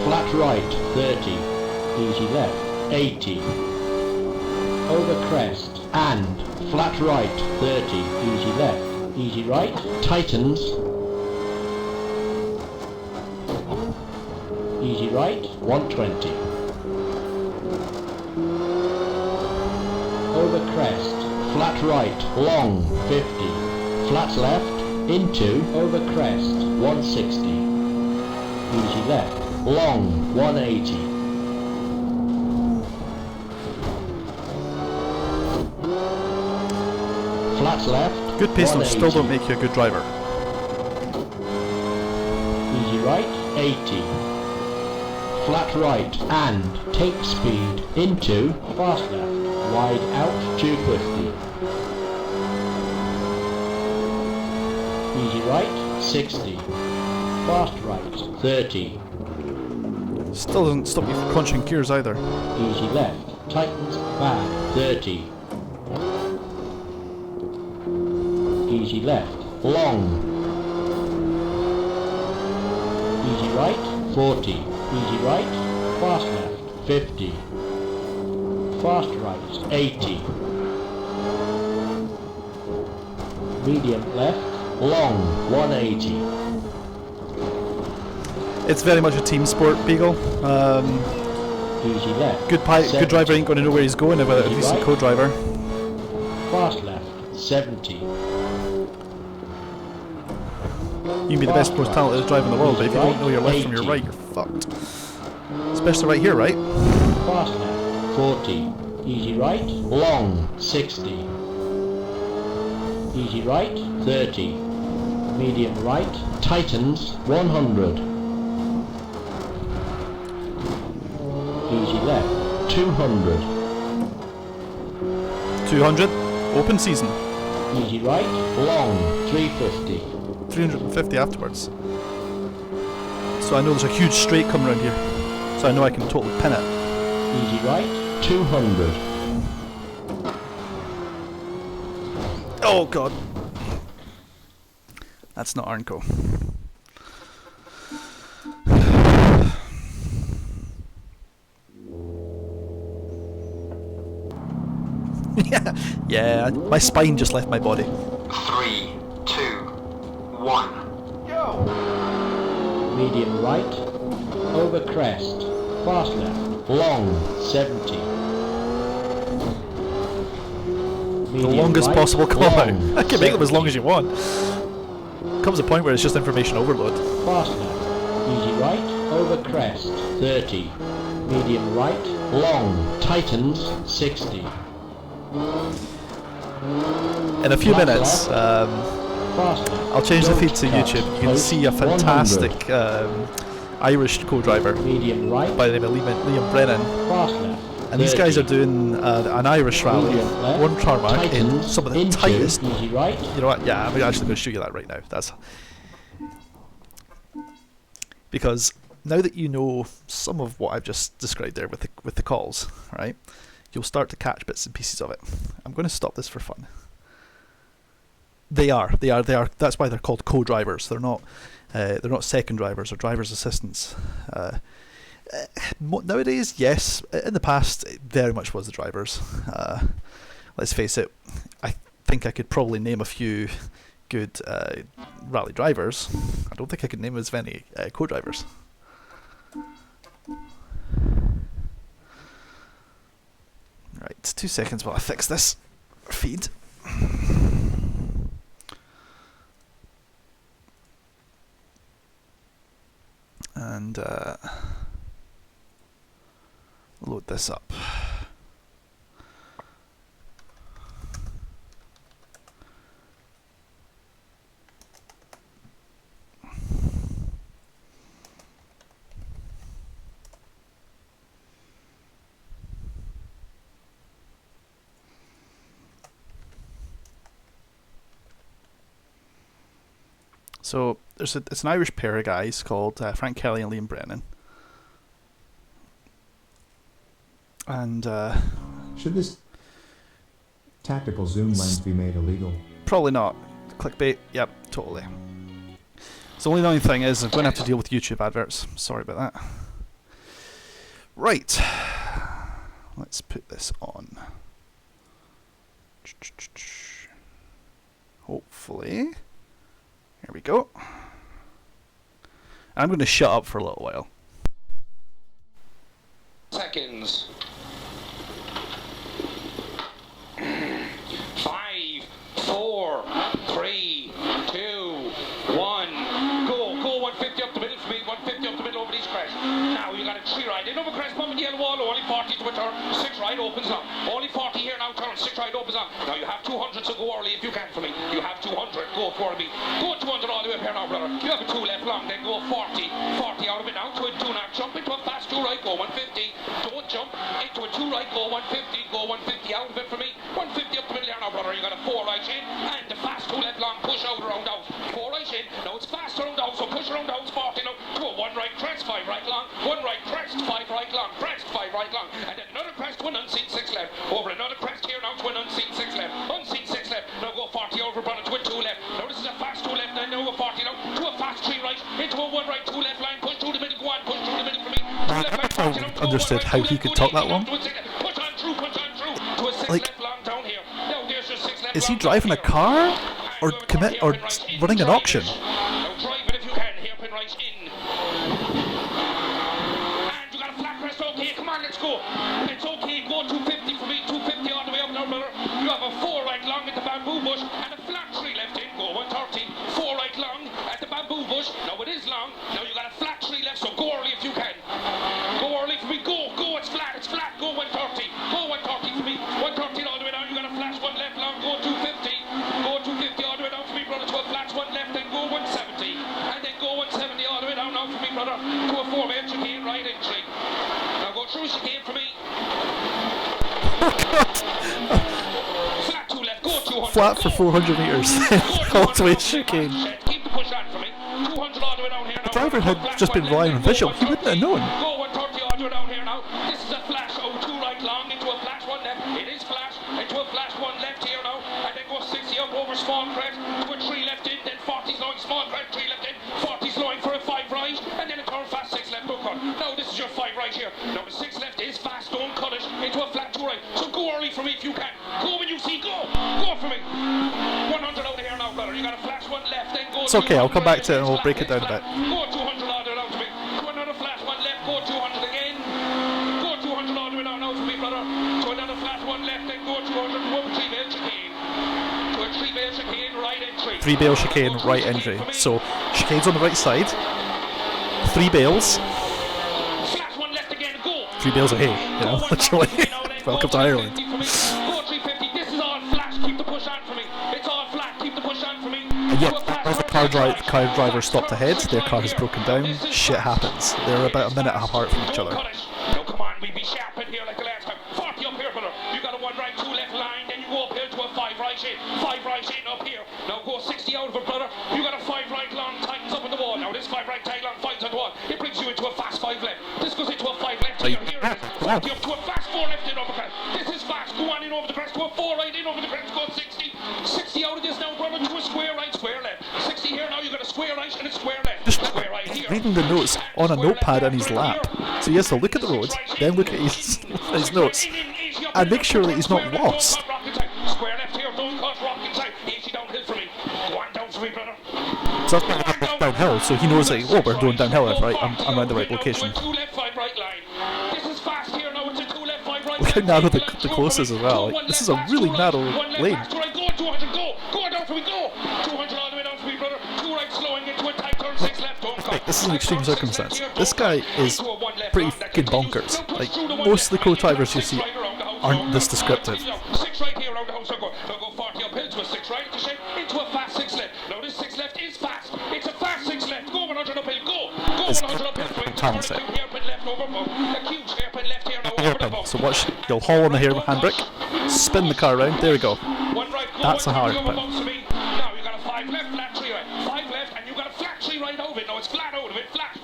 Flat right, 30. Easy left, 80. Over crest, and flat right, 30. Easy left, easy right, tightens. Easy right, 120. Over crest, flat right, long, 50. Flat left, into, over crest, 160. Easy left, long, 180. Flat left, Good pace notes still 180. don't make you a good driver. Easy right, 80. Flat right, and take speed, into, fast left, wide out, 250. Easy right, 60. Fast right, 30. Still doesn't stop you from crunching gears either. Easy left, tightens, bad, 30. Easy left, long. Easy right, 40. Easy right, fast left, 50. Fast right, 80. Medium left, long, 180. It's very much a team sport, Beagle. Easy left, Good 70. driver ain't going to know where he's going without a Easy decent right. co-driver. Fast left, 70. You can be the best, most talented driver in the world, but if you don't know your left from your 80. right, you're fucked. Especially right here, right? Fast left, 40. Easy right, long, 60. Easy right, 30. Medium right, tightens, 100. Easy left, 200. 200, open season. Easy right, long, 350. 350 afterwards. So I know there's a huge straight coming around here. So I know I can totally pin it. Easy right, 200. Oh god. That's not Arnco. yeah, my spine just left my body. 3, 2, 1. Go! Medium right, over crest, fast left, long, 70. The Medium longest right, possible call out. long, I can make them as 70. long as you want. Comes a point where it's just information overload. Fast left, easy right, over crest, 30. Medium right, long, tightens, 60. In a few Fast minutes, left, fast left, I'll change the don't feed to cut, YouTube. You can post see a 100. fantastic Irish co-driver Medium right, by the name of Liam Brennan. fast left, And these guys are 30. doing an Irish rally, Medium left, one tarmac in tightens, some of the into, tightest. easy right, You know what? Yeah, I'm actually going to show you that right now. That's because now that you know some of what I've just described there with the calls, right? You'll start to catch bits and pieces of it. I'm going to stop this for fun. They are. That's why they're called co-drivers. They're not second drivers or driver's assistants. Nowadays, yes. In the past, it very much was the drivers. Let's face it. I think I could probably name a few good rally drivers. I don't think I could name as many co-drivers. Right, 2 seconds while I fix this feed. And load this up. So it's an Irish pair of guys called Frank Kelly and Liam Brennan. And should this tactical zoom lens be made illegal? Probably not. Clickbait, yep, totally. So the only thing is I'm going to have to deal with YouTube adverts. Sorry about that. Right. Let's put this on. Hopefully. Here we go. I'm going to shut up for a little while. Seconds. 5, 4, 3, 2, 1. Go 150 up the middle for me. 150 up the middle over these crests. Now you got a 3 right. In over crest, bump the yellow wall. Only 40 to a turn. 6 right opens up. Only 40 here now. Turn 6 right opens up. Now you have 200, so go early if you can for me. You have 200. Go for me. Go 200 all the way up here now, brother. You have a 2 left long. Then go 40. 40 out of it now. To a 2 now. Jump into a fast 2 right. Go 150. Don't jump into a 2 right. Go 150. Go 150 out of it for me. 150 up the middle here now, brother. You got a 4 right in and the fast 2 left long. Push out around out. 4 right in. Now it's fast around out. So push around out. 40 now. To a 1 right crest. 5 right long. 1 right crest. 5 right long. Crest. 5 right long. And then another crest to an unseen 6 left. Over another crest here now to an unseen 6 left. Unseen 6 left. Now go 40 over, brother, to a 2 left. Now this is a fast 2 left. Then over 40 now to a fast 3 right. Into a 1 right 2 left line. Push through the middle. Go on. Push through the middle for me. I understood how he could talk that long. Push on through. To a 6 Like, left long down here. Now there's your 6 left is he long driving a down car here. or running an auction? Now drive it if you can. Hairpin right in. And you got a flat crest. Okay, come on, let's go. It's okay. Go 250 for me. 250 all the way up now, brother. You have a 4 right long at the bamboo bush and a flat 3 left in. Go 130. 4 right long at the bamboo bush. Now it is long. Now you got a flat 3 left, so go early if you can. Go early for me. Go. It's flat. Go 130. Go 130 for me. 130 all the way down. You got a flash 1 left long. Go 250. Go 250 all the way down for me, brother. To a flash 1 left. Then go 170. And then go 170 all the way down now for me, brother. To a 4-man chicane right entry. Now go through chicane for me. Flat 2 left. Go 200. Flat for 400 meters. All the way chicane. Keep the push on for me. 200 all the way down here now. The driver had just been relying on visual. He wouldn't have known. Go 130 all the way down here now. This is a flash. 2 right long into a flash 1 left. It is flash into a flash 1 left here now. And then go 60 up over small crest to a 3 left in. Then 40's going small. here. Now the 6 left is fast, don't cut it into a flat 2 right. So go early for me if you can. Go when you see, go for me. 100 out of here now, brother. You got a flash 1 left, then go. It's okay, I'll come back to it and we'll break it down a bit. Go 200 out to me. To another flash 1 left, go 200 again. Go 200 out to me now for me, brother. To another flash 1 left, then go 200. One 3 bale chicane. To a 3 bale chicane, right entry. 3 bale chicane, right entry. So chicane's on the right side. 3 bales. Flash 1 left again, go. 3 bales of hay, you know, literally. Welcome to Ireland. Go 350. This is all flash. Keep the push on for me. It's all flat. Keep the push on for me. And yet, as the car driver stopped ahead, their car has broken down. Shit happens. They're about a minute and a half apart from each other. No, come on, we be sharp in here like the last time. 40 up here, brother. You got a 1 right, 2 left line, then you go uphill to a 5 right in. 5 right in up here. Now go 60 out of it, brother. You got a 5 right long, tightens up on the wall. Now this 5 right, tight long, finds on the wall. It brings you into a fast 5 left. This goes into a 5 left here. Here it is. 40 up to a fast 4 left in over the crest. This is fast. Go on in over the crest to a 4 right in over the crest. Go 60. 60 out of this now, brother, to a square right, square left. 60 here now, you got a square right and a square left. Just square right here. reading the notes on a notepad in his lap. So he has to look at the road, then look at his notes, and make sure that he's not lost. Square left here, don't cut, rock inside. Easy downhill for me. Go on down for me, brother. So that's not downhill, so he knows that, oh, we're going downhill, right? I'm at the right location. 2 left, 5 right line. This is fast here now, it's a 2 left, 5 right. Look how narrow the close is as well. Like, this is a really narrow lane. Go 200, go down for me, go. 200 all the way down for me, brother. 2 right, slowing into a tight turn, 6 left, don't cut. This is an extreme circumstance. This guy is pretty fucking bonkers. Like, most of the co-drivers you see aren't this descriptive. 6 right here around the house, now go 40 uphill to a 6 right, into a fast 6 left. Now this 6 left is fast. It's a fast 6 left. Go 100 uphill, go 100 uphill. Talented. Hairpin left over, a huge hairpin left here now over the bump. So watch, you'll haul on the handbrake, spin the car around, there we go. That's a hard pin. Now you got a 5 left, flat 3 right. 5 left, and you got a flat 3 right over it. Now it's flat out of it, flat.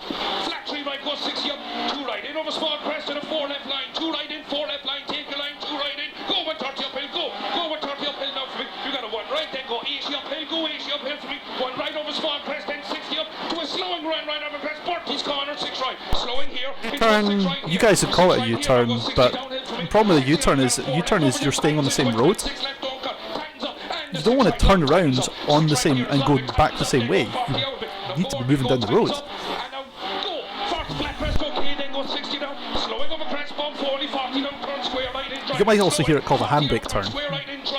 Flat 3 right, go 60 up, 2 right. In over small crest and a 4 left line. 2 right in, 4 left line, take your line, 2 right in. Go 130 uphill, go 130 uphill now for me. You got a 1 right, then go 80 uphill, go 80 uphill for me. 1 right over small crest, then 60 up to a slowing run right over crest. 40's corner, 6 right. Slowing here. Turn, you guys would call it a U-turn, but the problem with a U-turn is you're staying on the same road. You don't want to turn around on the same and go back the same way. You need to be moving down the road. You might also hear it called a handbrake turn.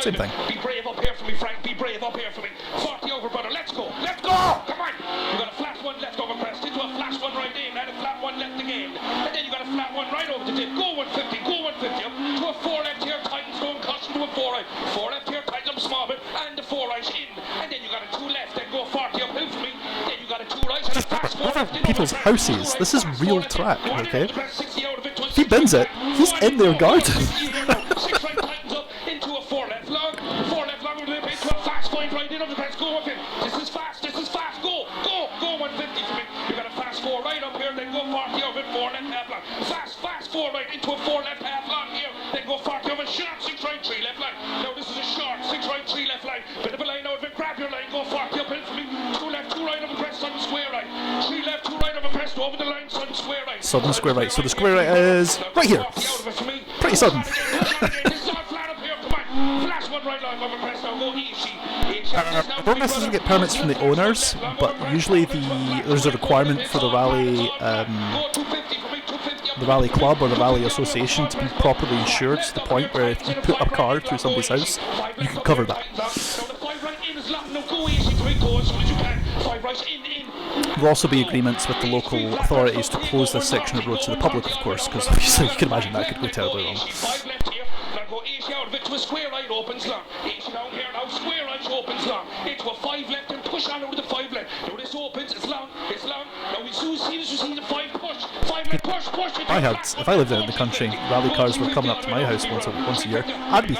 Same thing. Be brave up here for me, Frank. Be brave up here for me. 40 over, brother. Let's go. Let's go. Come on. You got a flat 1 left over crest into a flash 1 right in, and a flat 1 left again. And then you got a flat 1 right over the dip. Go 150. Go 150 up to a 4 left here. Tightens don't caution to a 4 right. 4 left here. Tightens up small bit, and the 4 right in. And then you got a 2 left. Then go 40 uphill for me. Then you got a 2 right and a fast 4 left. People's houses. This is real track, okay? If he bends it, he's in their garden. 6 right tightens up into a 4 left long. 4 left long into a fast 5 right in over the crest. Go up in. This is fast. Go 150 for me. You got a fast 4 right up here, then go 40 over it, 4 left half long. Fast 4 right into a 4 left half long here, then go 40 over short 6 right 3 left line. Now this is a short 6 right 3 left line. Bit of a line out of it, grab your line, go 40 uphill for me. 2 left, 2 right over crest, sudden square right. 3 left, 2 right over crest, over the line, sudden square right. Sudden square right. So the square right is right here. Pretty sudden. This is all flat up here, come on. Flash 1 right line over crest, now go easy. I don't necessarily get permits from the owners, but usually there's a requirement for the rally club or the rally association to be properly insured to the point where if you put a car through somebody's house, you can cover that. There will also be agreements with the local authorities to close this section of road to the public, of course, because obviously you can imagine that could go terribly wrong. To a square right opens long. Easy down here now, square right opens long. Into a 5 left and push on over the 5 left. Now this opens, it's long. Now we see the 5 push. 5 left push. If I lived out in the country, rally cars were coming up to my house once a year. I'd be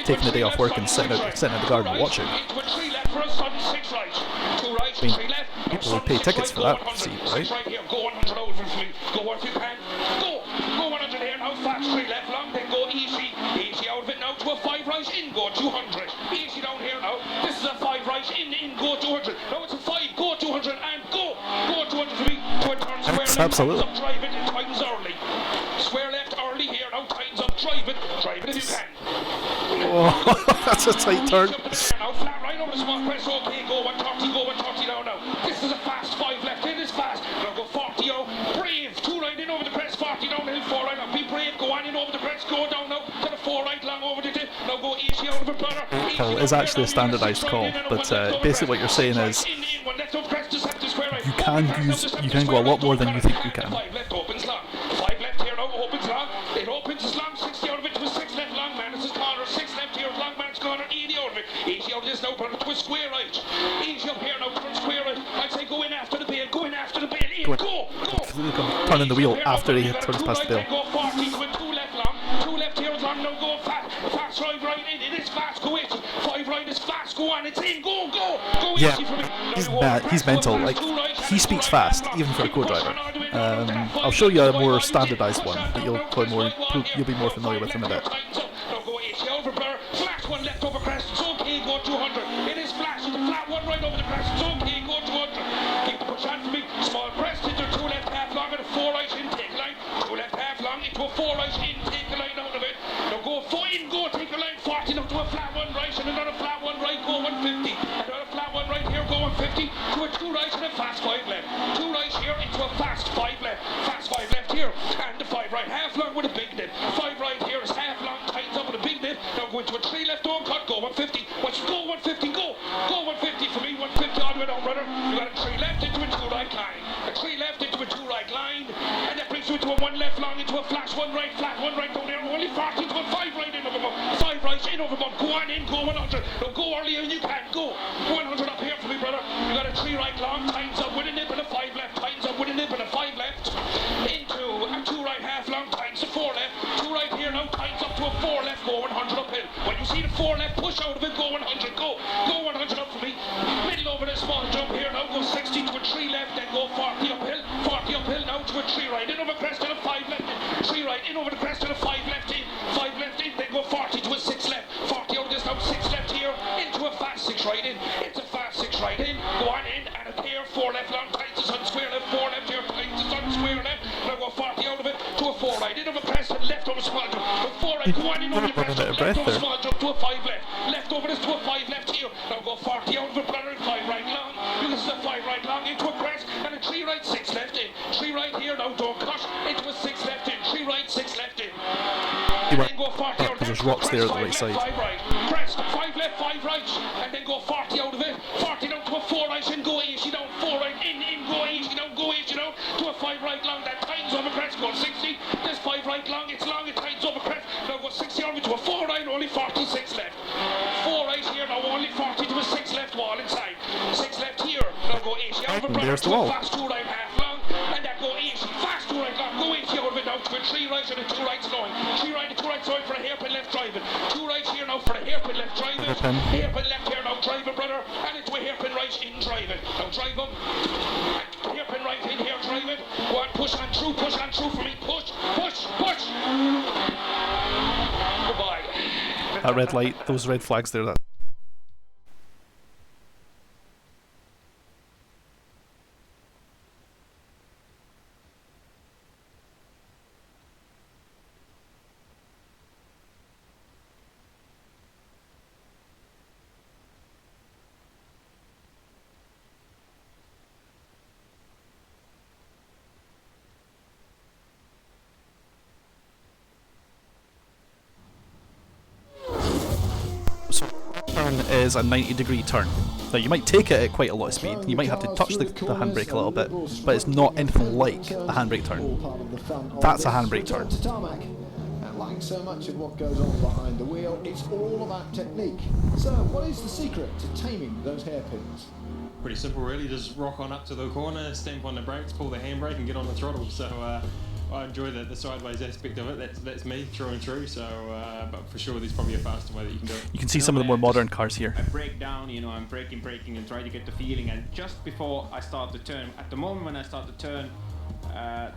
taking the day off work and sitting out the garden watching. I mean, people would pay tickets for that, see, right? Go 100 over for me. Go if you can. Go 100 here now, fast 3 left long, then go easy out of it now to a 5 right in, go 200. Easy down here now. This is a 5 right in, go 200. Now it's a 5, go 200 and go 200 for me to a turn square. Absolutely. Drive it, it tightens early. Drive it if you can. Oh, that's a tight turn. Now flat right over the small press, okay, go 130 now. This is a fast 5 left, it is fast. Now go 40 brave, 2 right in over the crest, 40 downhill, 4 right now. Be brave, go on in over the crest, go down now to the 4 right long over the tip. Now go 80 out of it, brother. Call is actually a standardised call, but basically what you're saying is you can go a lot more than you think you can. 5 left opens long. 5 left here now opens long. It opens as long, 60 out of it to a 6 left long man. It's his corner, 6 left here, long man's corner, 80 out of it. 80 out of this now, brother, to a square right. 80 up here now, turn square right. I'd say go in after the bail, go in after the bail. In, go! Turning the wheel after he turns past the bail. Go 40 to a 2 left long. 2 left here is long, now go fast. Fast right in, it is fast, go 80. 5 right is fast, go on, it's in, go! Yeah, he's mad, he's mental, like, he speaks fast, even for a co-driver. I'll show you a more standardised one, that you'll be more familiar with in a bit. Now go 80 over, flash 1 left over crest, it's okay, go 200. It is flash, it's a flat 1 right over the crest, it's okay, go 200. Keep the push on for me, small crest into 2 left half long and a 4 right intake line. 2 left half long into a 4 right intake line out of it. Now go 4 in, go take a line 40 now to a flat 1 right and another flat 1 right, go 150. Another flat 1 right here, go 150 to a 2 right and a fast 5 left. 2 right here into a fast 5 left. Fast 5 left here and the 5 right half long with a big dip. 5 right here is half long, tightens up with a big dip. Now go into a 3 left don't cut, go 150. Watch, go 150, go 150 for me, 150 all the way down, brother. You got a 3 left into a 2 right line. A 3 left into a 2 right line, and that brings you into a 1 left long into a flash 1 right, flat 1 right down there. Only 40 into a 5 right in over bump. 5 right in over bump. Go on in, go 100. Now go earlier you can, go 100 up here for me, brother. You got a 3 right long, times up with a nip and a 5 left, times up with a nip and a 5 left. Into a 2 right half long, times a 4 left. 2 right here now, times up to a 4 left, go 100 uphill. When you see the 4 left, push out of it, go 100, go 100 up for me. Middle over the small jump here now, go 60 to a 3 left, then go 40 uphill. 40 uphill now to a 3 right, in over crest and a 5 left in. 3 right, in over the crest and a 5 left in. 5 left in, then go 40 to a 6 left. 40 out of this now, 6 left here, into a fast 6 right in. It's a fast 6 right in, go on in, and a pair 4 left long, tight to sun square left, 4 left here, tight to sun square left. Now go 40 out of it to a 4 right, in over crest and left over small jump. A 4 right, go on in over the crest and left over small jump to a 5 left. Left over this to a 5 left here. Now go 40 out of it, brother, and 5 right long. This is a 5 right long into a crest and a 3 right, 6 left in. 3 right here, now don't cut, into a 6 left in. 3 right, 6 left in. And then go 40 out of it. There's rocks there at the right side. 5 right, crest, 5 left, 5 right, and then go 40 out of it. 40 down to a 4 right and go 80 down, 4 right, in, go 80 down, go 80 down, to a 5 right long, that times over crest, go 60. This 5 right long, it's long, it times over crest. Now go 60 out of it to a 4 right, only 46 left. 4 right here, now only 40 to a 6 left wall inside. 6 left here, now go 80 out of it, There's the to a wall. fast 2 right half long, and that go 80, fast 2 right long, go 80 out of it now to a 3 right and a 2 right going. 3 right and 2 right going for a hairpin left driving. 2 right here now for a hairpin left driving. Hairpin left here now driving, brother, and into a hairpin right in driving. Now drive them. Hairpin right in here driving. Go on, push on through for me. Push. Goodbye. That red light, those red flags there, that. So turn is a 90-degree turn. Now you might take it at quite a lot of speed, you might have to touch the handbrake a little bit, but it's not anything like a handbrake turn. That's a handbrake turn. Like so much of what goes on behind the wheel, it's all about technique. So what is the secret to taming those hairpins? Pretty simple really, just rock on up to the corner, stamp on the brakes, pull the handbrake and get on the throttle. So I enjoy the sideways aspect of it. That's me through and through. So, but for sure, there's probably a faster way that you can do it. You can see some of the more modern cars here. I break down, you know, I'm braking and try to get the feeling. And just before I start the turn, at the moment when I start the turn,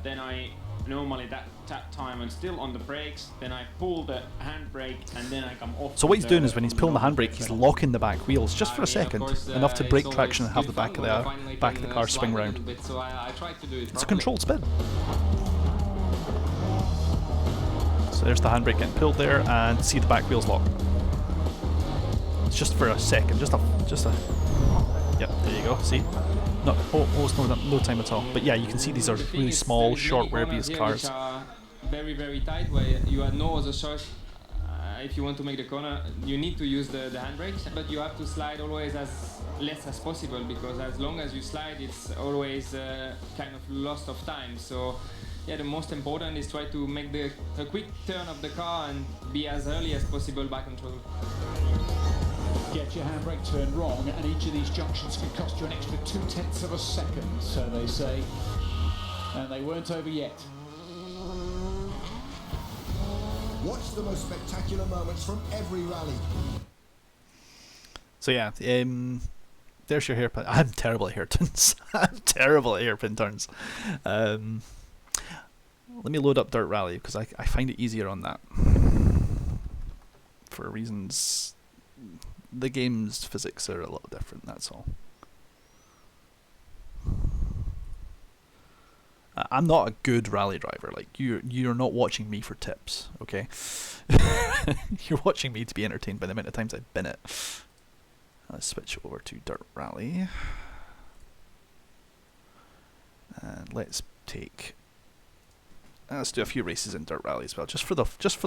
then I normally that time I'm still on the brakes. Then I pull the handbrake and then I come off. So what he's doing is when he's pulling the handbrake, he's locking the back wheels just for a second, enough to break traction and have the back of the car swing round. So I try to do it. It's a controlled spin. So there's the handbrake getting pulled there, and see the back wheels lock. It's just for a second, just a. Yep, there you go. See, not almost no time at all. But yeah, you can see these are really small, short wheelbase cars. Very, very tight, where you have no other choice. If you want to make the corner, you need to use the handbrake, but you have to slide always as less as possible, because as long as you slide, it's always kind of loss of time. So yeah, the most important is try to make a quick turn of the car and be as early as possible back control. Get your handbrake turned wrong, and each of these junctions can cost you an extra 0.2 of a second, so they say. And they weren't over yet. Watch the most spectacular moments from every rally. So yeah, there's your hairpin. I'm terrible at hair turns. I'm terrible at hairpin turns. Let me load up Dirt Rally, because I find it easier on that. For reasons, the game's physics are a little different, that's all. I'm not a good rally driver. Like, you're not watching me for tips, okay? You're watching me to be entertained by the amount of times I've been it. Let's switch over to Dirt Rally, and let's do a few races in Dirt Rally as well, just for the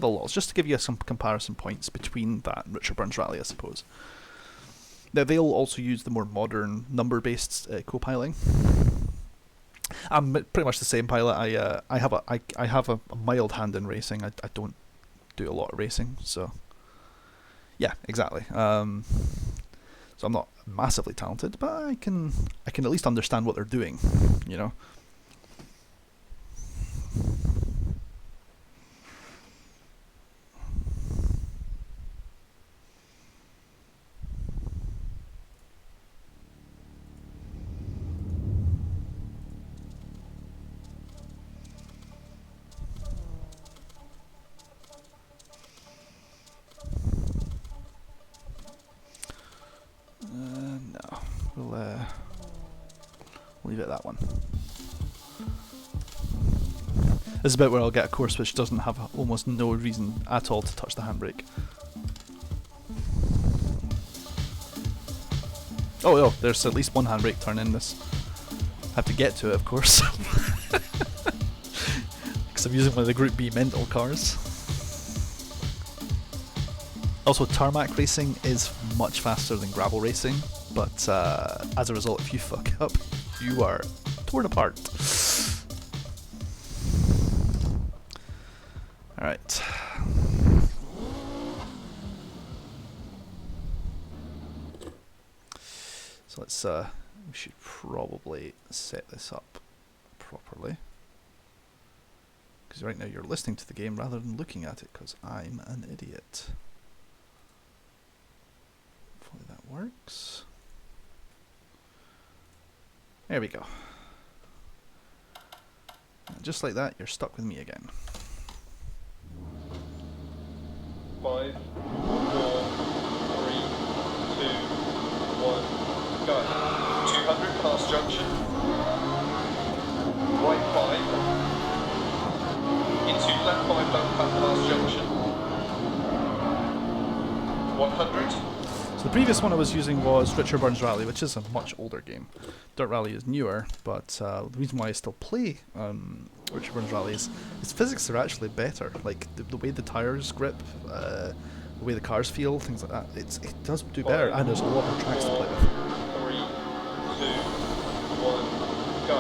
lols, just to give you some comparison points between that and Richard Burns Rally, I suppose. Now they'll also use the more modern number-based co-piling. I'm pretty much the same pilot. I have a mild hand in racing. I don't do a lot of racing, so yeah, exactly. So I'm not massively talented, but I can at least understand what they're doing, you know. No, we'll leave it at that one. This is about where I'll get a course which doesn't have almost no reason at all to touch the handbrake. Oh, no, there's at least one handbrake turn in this. Have to get to it, of course. Because I'm using one of the Group B mental cars. Also, tarmac racing is much faster than gravel racing, but as a result, if you fuck up, you are torn apart. Alright. So let's, we should probably set this up properly. Because right now you're listening to the game rather than looking at it, because I'm an idiot. Hopefully that works. There we go. And just like that, you're stuck with me again. 5, 4, 3, 2, 1, go. 200 past junction. Right 5. Into left 5, don't cut past junction. 100. So the previous one I was using was Richard Burns Rally, which is a much older game. Dirt Rally is newer, but the reason why I still play Richard Burns Rally is its physics are actually better. Like the way the tires grip, the way the cars feel, things like that. It does do better, and there's a lot more tracks to play with. 3, 2, 1, go.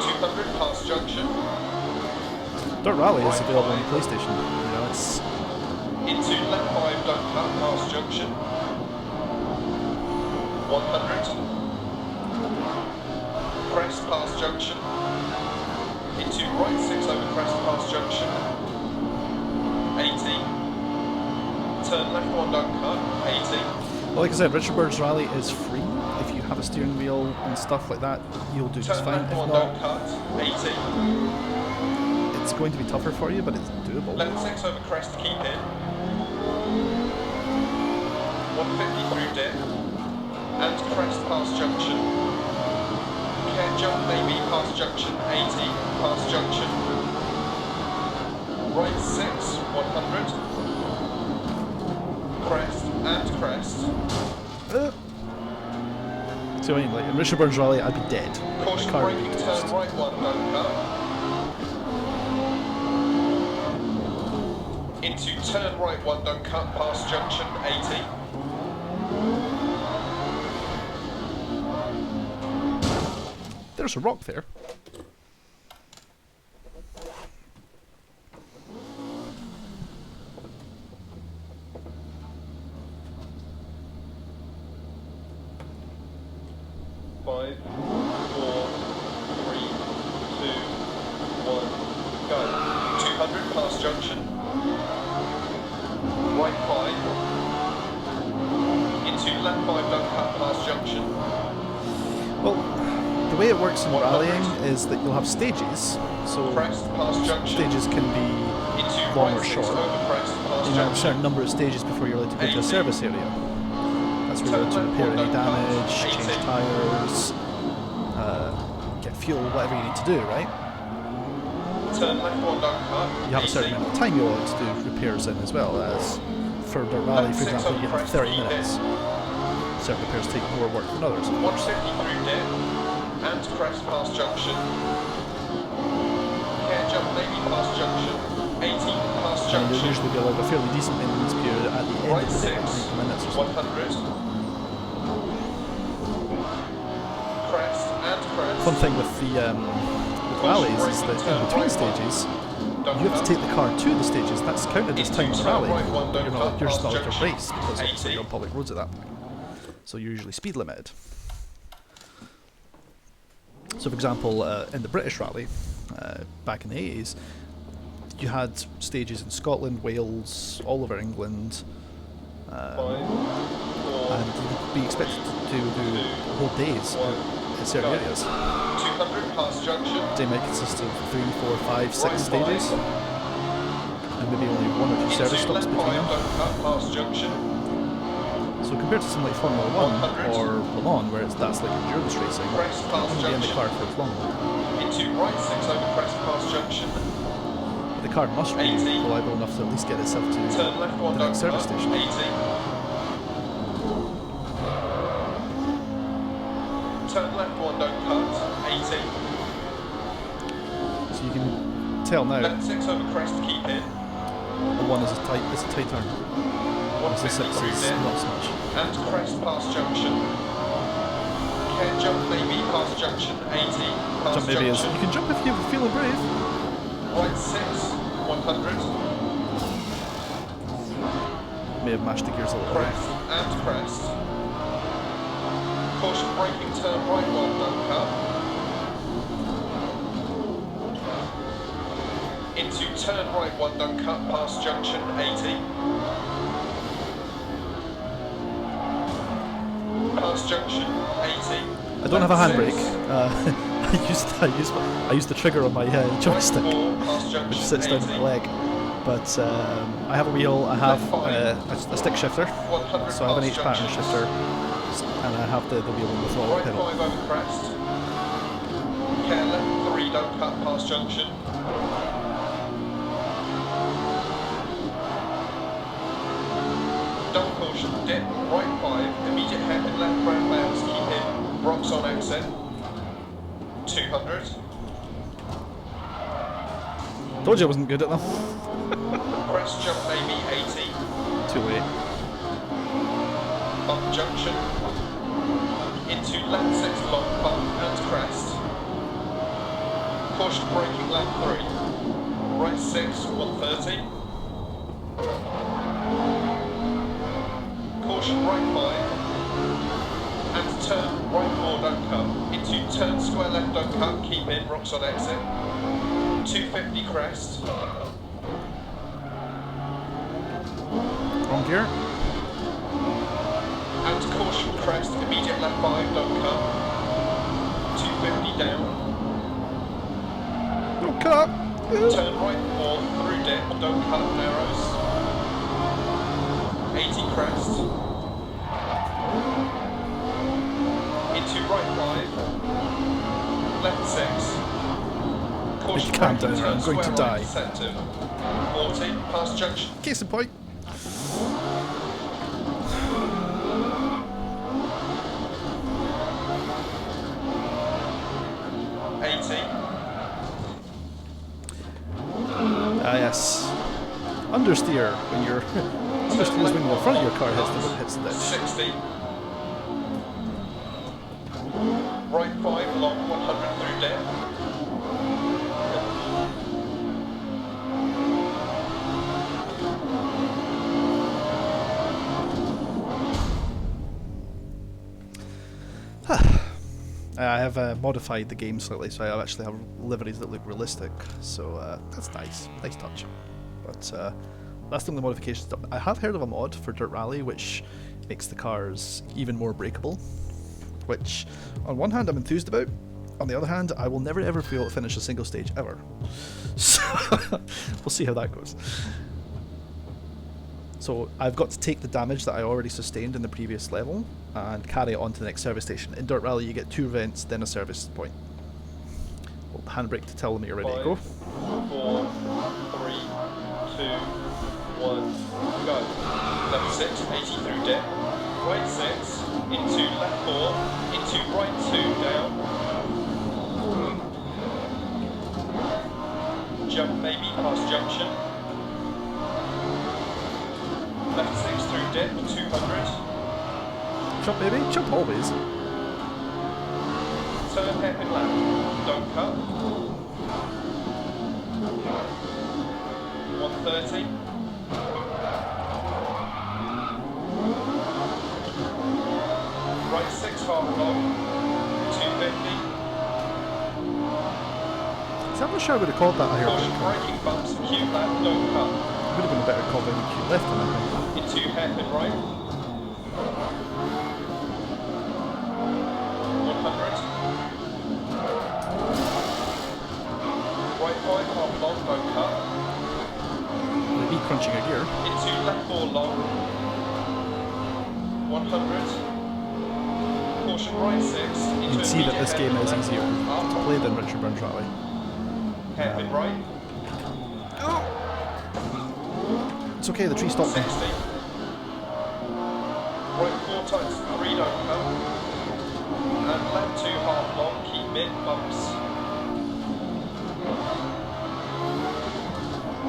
200 past junction. Dirt Rally is available on the PlayStation. You know, it's into left 5, don't cut past junction. 100. Crest past junction. Into right 6 over crest past junction. 80. Turn left 1, don't cut. 80. Well, like I said, Richard Burns Rally is free. If you have a steering wheel and stuff like that, you'll do just fine. If Turn left 1, not, don't cut. 80. it's going to be tougher for you, but it's doable. Left 6 over crest, keep in. 150 through dip. And crest past junction. Care jump maybe past junction. 80 past junction. Right 6, 100. Crest and crest. So I mean, like in Richard Burns Rally, I'd be dead. Caution My car would be braking, toast. turn right 1, don't cut. Into turn right 1, don't cut, past junction 80. There's a rock there. Five, 4, 3, 2, 1, go. 200 past junction. Right 5. Into left 5, don't cut past junction. Well, the way it works in rallying is that you'll have stages. So Crest past junction. stages can be Into long right or 6 short. over crest past You have a junction. certain number of stages before you're allowed to go to a 80. service area. That's where you're allowed to repair any damage, change 80. tyres, get fuel, whatever you need to do, right? Turn left 1, don't cut. You have a certain 80. amount of time you're allowed to do repairs in as well, as for the rally, for example, you have 30 minutes. Certain repairs take more work than others, of course. 150 through dip and crest past junction. Care jump maybe past junction. 80 past And you'll junction. usually be allowed a fairly decent maintenance period at the end Right of the day, 6, like minutes or something. 100. Crest and crest. Fun thing with the rallies is that in between stages, you have to take the car to the stages. That's counted as time in the rally. You're just not like a race because obviously you're on public roads at that point. So you're usually speed limited. So, for example, in the British rally back in the 80s, you had stages in Scotland, Wales, all over England, and you'd be expected to do whole days in certain areas. 200 past junction. They might consist of 3, 4, 5, 6 stages, and maybe only 1 or 2 service stops left between 5, them. don't cut past junction. So compared to something like Formula 1 or Le Mans, where that's like endurance racing, Crest you past can be in the junction. car for as long. Into right 6 over crest past junction. The car must be 80. reliable enough to at least get itself to Turn left 1, the don't next cut. service station. 80. Turn left 1, don't cut. 80. So you can tell now Left 6 over crest, keep in. the 1 is a tight turn. Whereas the 6 150 is through not dip. so much. And crest past junction. Care jump maybe past junction. 80 past Jump maybe is, junction. you can jump if you're feeling brave. Right 6, 100. May have mashed the gears a little bit. Crest and crest. Caution braking, turn right 1, don't cut. Into turn right 1, don't cut past junction. 80. Past junction. 80. I don't have a Left handbrake. 6. I used the trigger on my joystick, Right 4, past junction. which sits down 80. on my leg. But I have a wheel. I have a stick shifter, 100 so I have an H past pattern junction. shifter, and I have the wheel on the throttle Right pedal. 5 over crest. Care left 3, don't cut past junction. Double caution, dip, right 5, immediate hairpin left ground bounce, keep in, rocks on exit. 200. Told you I wasn't good at them. Crest jump maybe 80. Too late. Bump junction. Into left 6 long bump and crest. Caution braking left 3. Right 6, 130. Caution right 5. And turn right 4, don't cut. Into turn square left, don't cut. Keep in, rocks on exit. 250 crest. Wrong gear. And caution crest, immediate left 5, don't cut. 250 down. Don't cut. Turn right 4, through dip, don't cut, narrows. 80 crest. Into right 5. Left 6. Caution Calm braking, down, turn I'm going to square die. right, centre. 40, past junction. Case in point. 80. Ah yes. Understeer when you're understeer is when the front of your car hits the ditch. 60. Right 5 long 100 through depth. I have modified the game slightly, so I actually have liveries that look realistic. So that's nice, nice touch. But that's the only modifications. I have heard of a mod for Dirt Rally which makes the cars even more breakable. Which, on one hand, I'm enthused about. On the other hand, I will never ever be able to finish a single stage ever. So we'll see how that goes. So I've got to take the damage that I already sustained in the previous level and carry it on to the next service station. In Dirt Rally you get 2 events, then a service point. Hold the handbrake to tell them you're ready to go. 4, 3, 2, 1, go. Left 6, 80 through depth. Right 6, into left 4, into right 2, down. Jump maybe past junction. Left 6 through depth, 200. Jump baby, jump always. Turn hairpin left, don't cut. 130. Right 6 half long, 250. See, I'm not sure I would have called that a Caution hairpin. braking bumps, Q left, don't cut. Would have been a better call than Q left on that thing. Into hairpin right. 100. Right 5 half long, don't cut. Maybe crunching a gear. Into left 4 long. 100. Caution right 6. You Into can see that immediate this game hairpin is left. easier to Up. play than Richard Burns Rally. Hairpin right. It's okay, the tree stopped me. 60. Right 4 times 3 don't cut. And left 2 half long, keep mid, bumps.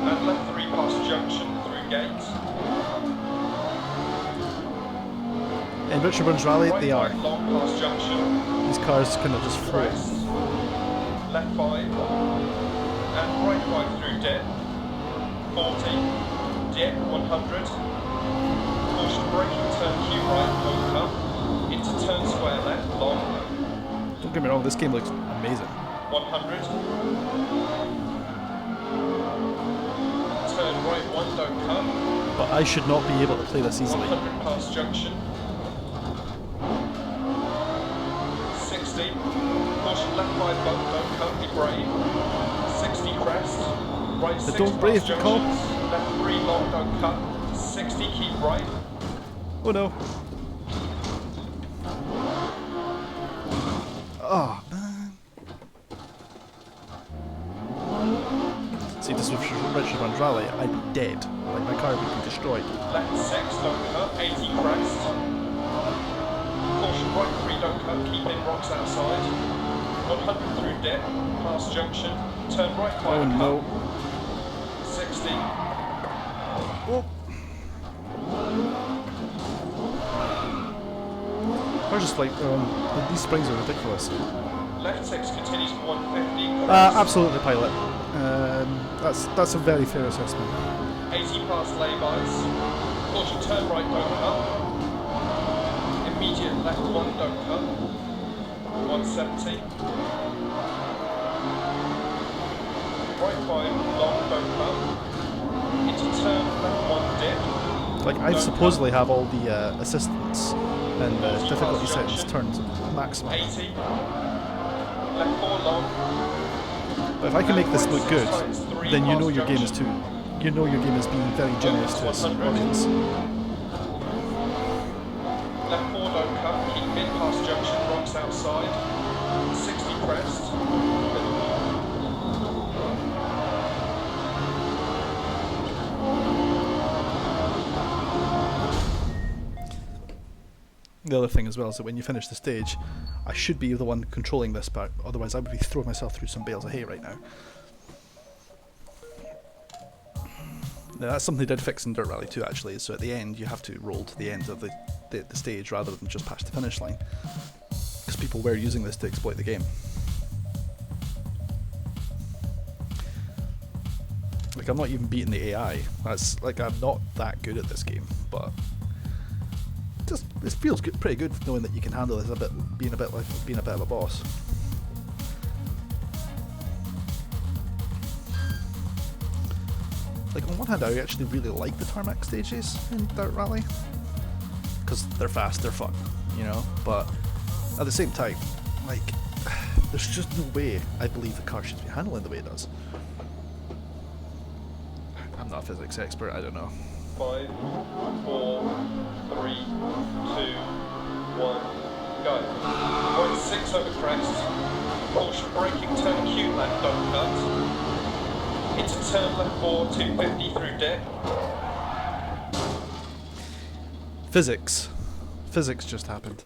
And left 3 past junction, through gate. In Richard Burns Rally, Right they are. 5 long past junction. These cars kind of just float. Crest. Left 5. And right 5 through dip. 40. Dip 100. Caution braking, turn Q right, don't come. Into turn square left, long. Don't get me wrong, this game looks amazing. 100. Turn right 1, don't come. But I should not be able to play this easily. 100 past junction. 60. Caution left 5 bump, don't come, be brave. 60 crest. Right 6 don't brave past the call. junctions. Left 3 long, don't cut. 60, keep right. Oh no. Oh man. See, this was Richard Burns Rally. I'd be dead. Like my car would be destroyed. Left 6, don't cut. 80 crest. Caution right 3, don't cut. Keep in rocks outside. 100 through dip. Past junction. Turn right 5 Oh cut. no. 60. Oh. I just like, these springs are ridiculous. Left 6 continues for 150. Absolutely, pilot. That's a very fair assessment. 80 past laybys. Caution turn right, don't cut. Immediate left 1, don't cut. 170. Right 5, long, don't cut. Into turn left 1, dip. Like, I supposedly have all the assistance and difficulty settings turned to maximum. 80. Left 4 long. But if I can make this look good, then you know your game is too. You know your game is being very generous to its audience. Left 4 don't cut, keep mid past junction, rocks outside. 60 crest. The other thing as well is that when you finish the stage, I should be the one controlling this part, otherwise I would be throwing myself through some bales of hay right now. Now that's something they did fix in Dirt Rally 2 actually, so at the end you have to roll to the end of the stage rather than just past the finish line. Because people were using this to exploit the game. Like, I'm not even beating the AI. That's like, I'm not that good at this game, but just it feels good, pretty good knowing that you can handle this a bit, being a bit of a boss. Like, on one hand, I actually really like the tarmac stages in Dirt Rally because they're fast, they're fun, you know. But at the same time, like, there's just no way I believe the car should be handling the way it does. I'm not a physics expert, I don't know. 5, 4, 3, 2, 1, go. Right 6 over crest. Caution braking, turn Q left, don't cut. Into turn left 4, 250 through dip. Physics. Physics just happened.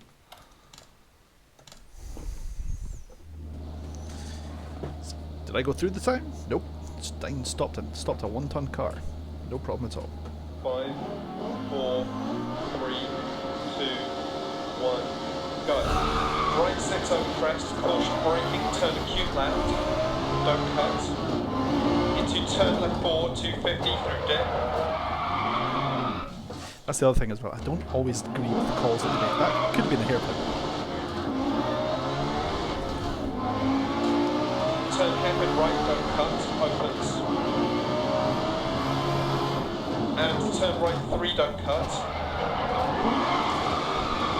Did I go through the time? Nope. Stein stopped a 1-ton car. No problem at all. 5, 4, 3, 2, 1, go. Right 6 over crest, caution braking, turn acute left, don't cut. Into turn left 4, 250 through dip. That's the other thing as well. I don't always agree with the calls that they make. That could have been a hairpin. Turn hairpin right, don't cut, opens. And turn right 3, don't cut.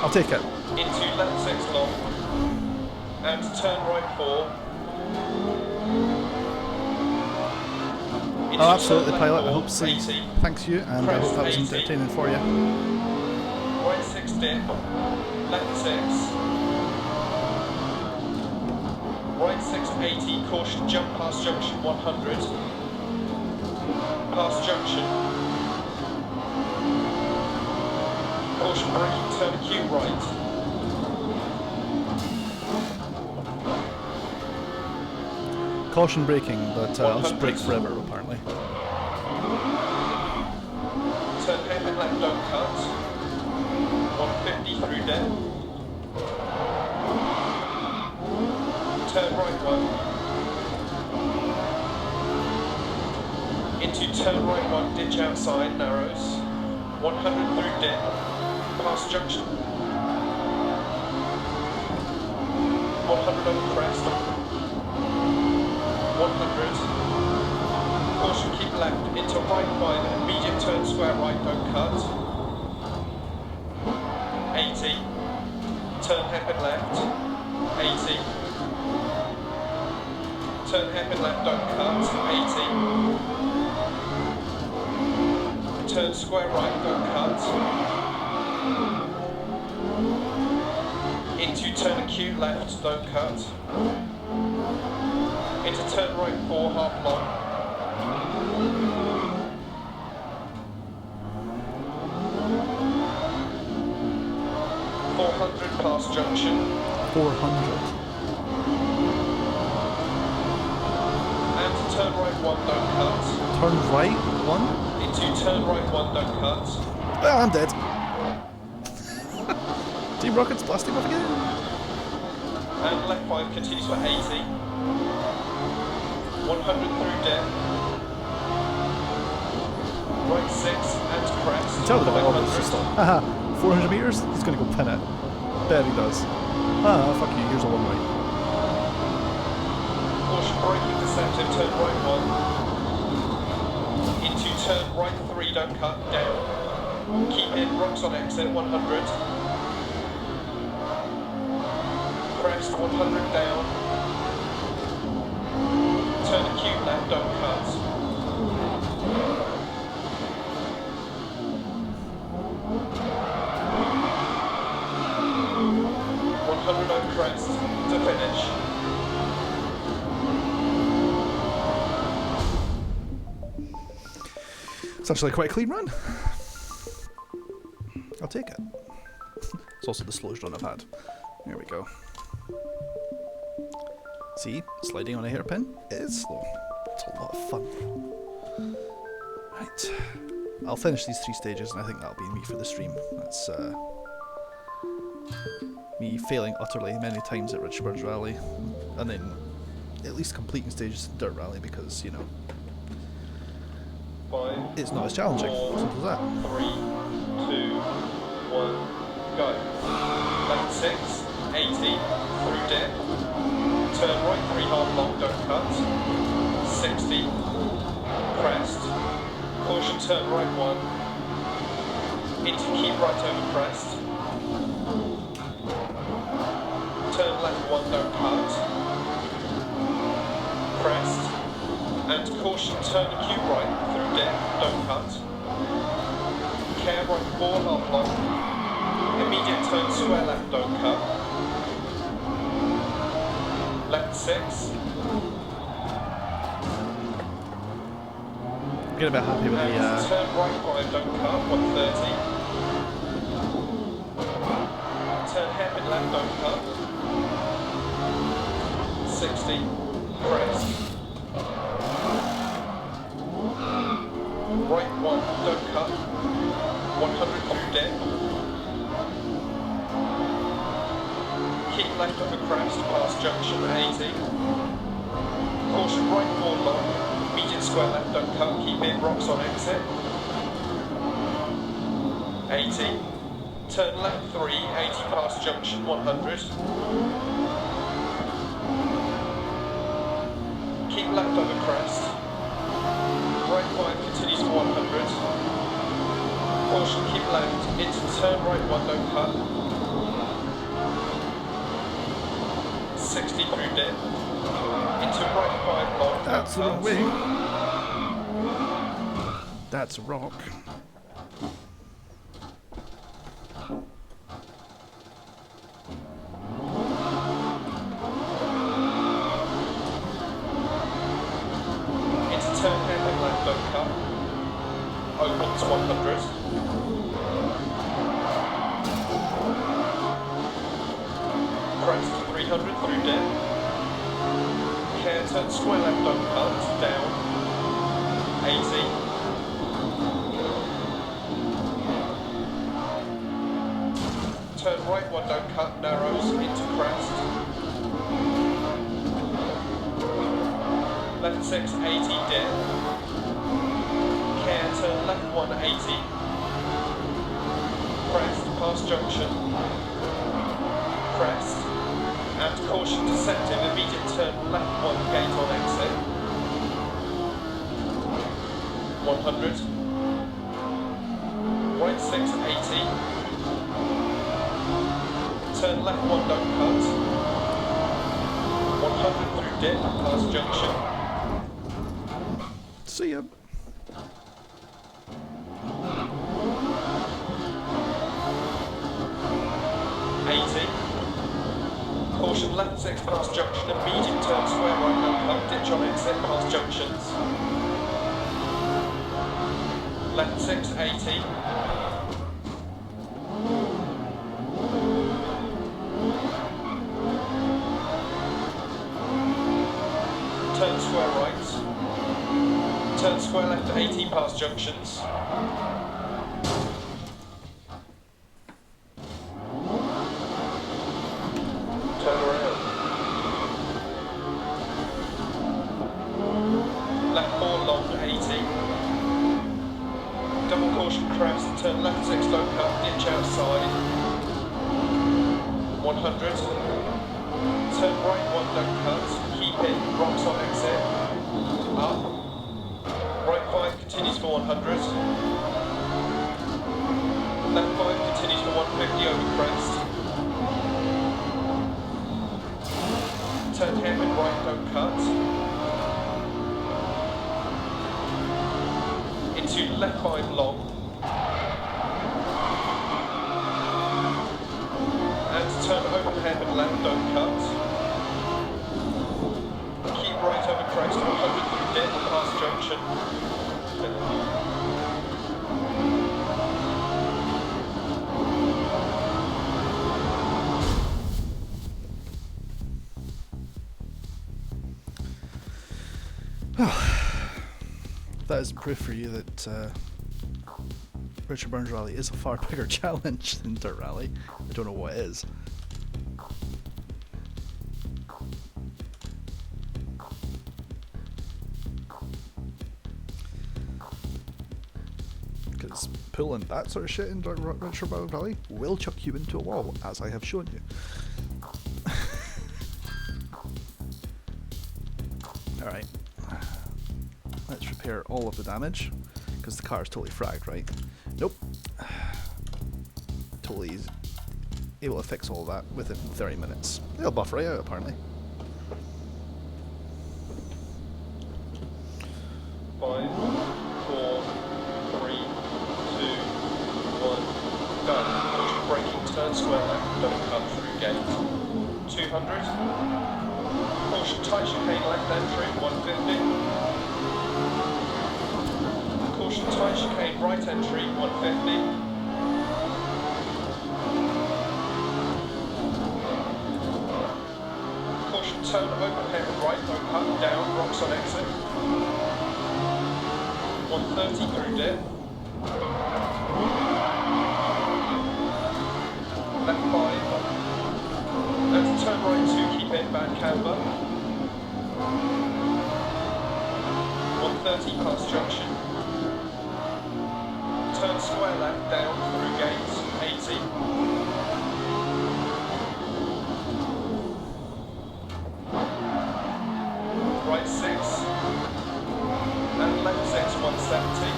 I'll take it. Into left 6 long. And turn right 4. Oh, absolutely, pilot. I hope so. Thanks you, and I hope that was entertaining for you. Right 6 dip. Left 6. Right 6 80. Caution jump past junction 100. Past junction. Caution braking, turn acute right. Caution braking, but I'll just brake forever, apparently. Turn hairpin left, don't cut. 150 through dip. Turn right 1. Into turn right 1, ditch outside, narrows. 100 through dip. Past junction. 100 over crest. 100. Caution, keep left. Into right 5. Immediate turn square right, don't cut. 80. Turn hairpin left. 80. Turn hairpin left, don't cut. 80. Turn square right, don't cut. Into turn acute left, don't cut. Into turn right 4, half long. 400 past junction. 400. And turn right 1, don't cut. Turn right 1? Into turn right 1, don't cut. Ah, I'm dead. Team Rocket's blasting off again. And left 5 continues for 80. 100 through dip. Right 6 and crest. You can tell the ball is just on. Haha, 400 meters? He's gonna go pin it. Bet he does. Ah, fuck you, here's a one right. Caution braking deceptive, turn right 1. Into turn right 3, don't cut, down. Keep in, rocks on exit, 100. Crest, 100 down. Turn acute left, don't cut. 100 on crest to finish. It's actually quite a clean run. I'll take it. It's also the slowest run I've had. There we go. See, sliding on a hairpin is slow. It's a lot of fun. Right. I'll finish these 3 stages and I think that'll be me for the stream. That's me failing utterly many times at Richbirds Rally, and then at least completing stages in Dirt Rally because, you know, 5, it's not as challenging. 4, Simple as that. 3, 2, 1, go. Left 6, 80, through dip. Turn right 3 half long, don't cut. 60, crest. Caution, turn right 1. Into keep right over crest. Turn left 1, don't cut. Crest. And caution, turn Q right through dip, don't cut. Care right 4 half long. Immediate turn square left, don't cut. Left 6. I'm getting a bit happy with the Turn right 5, don't cut, 130. Turn hairpin left, don't cut. 60. Crest. Right 1, don't cut. 100 through dip. Keep left over crest, past junction 80. Caution right 4 long. Median square left, don't cut. Keep in rocks on exit. 80. Turn left 3, 80 past junction 100. Keep left over crest. Right 5 continues to 100. Caution, keep left. Into turn right 1, don't cut. 60 through dip. Into right 5 long. That's the wrong way. That's a rock. Into turn hairpin left, don't cut. Opens 100. Crest 300 through dip. Care turn square left, don't cut. Down. 80. Turn right 1, don't cut. Narrows into crest. Left 6, 80 dip. Care turn left 1, 80. Crest past junction. Crest. And caution deceptive, immediate turn left 1 gate on exit. 100. Right 6, 80. Turn left 1, don't cut. 100 through dip, past junction. See ya. Caution left 6 past junction, immediate turn square right, no cut, ditch on exit past junctions. Left 6, 80. Turn square right. Turn square left 80 past junctions. Turn around. Left 4 long 80. Double caution crest, turn left 6 low cut, ditch outside. 100. Turn right 1 don't cut, keep it, rocks on exit. Up. Right 5 continues for 100. Left 5 continues for 150 over crest. Turn hairpin right, don't cut. Into left 5 long. And turn open hairpin left, don't cut. Keep right over crest, 100 through dip, past junction. isn't proof for you that Richard Burns Rally is a far bigger challenge than Dirt Rally. I don't know what is. Because pulling that sort of shit in Richard Burns Rally will chuck you into a wall, as I have shown you. Alright. Let's repair all of the damage, because the car is totally fragged, right? Nope. Totally able to fix all that within 30 minutes. It'll buff right out, apparently. 5, 4, 3, 2, 1, go. Push braking, turn square left, don't cut through gate. 200. Push tight chicane left entry, 150. Caution tight chicane right entry, 150. Caution turn overhead right, no cut, down, rocks on exit. 130 through dip. Left 5. And turn right 2, keep it, bad camber. 130 past junction. Turn square left down through gates, 80. Right 6. And left 6, 170.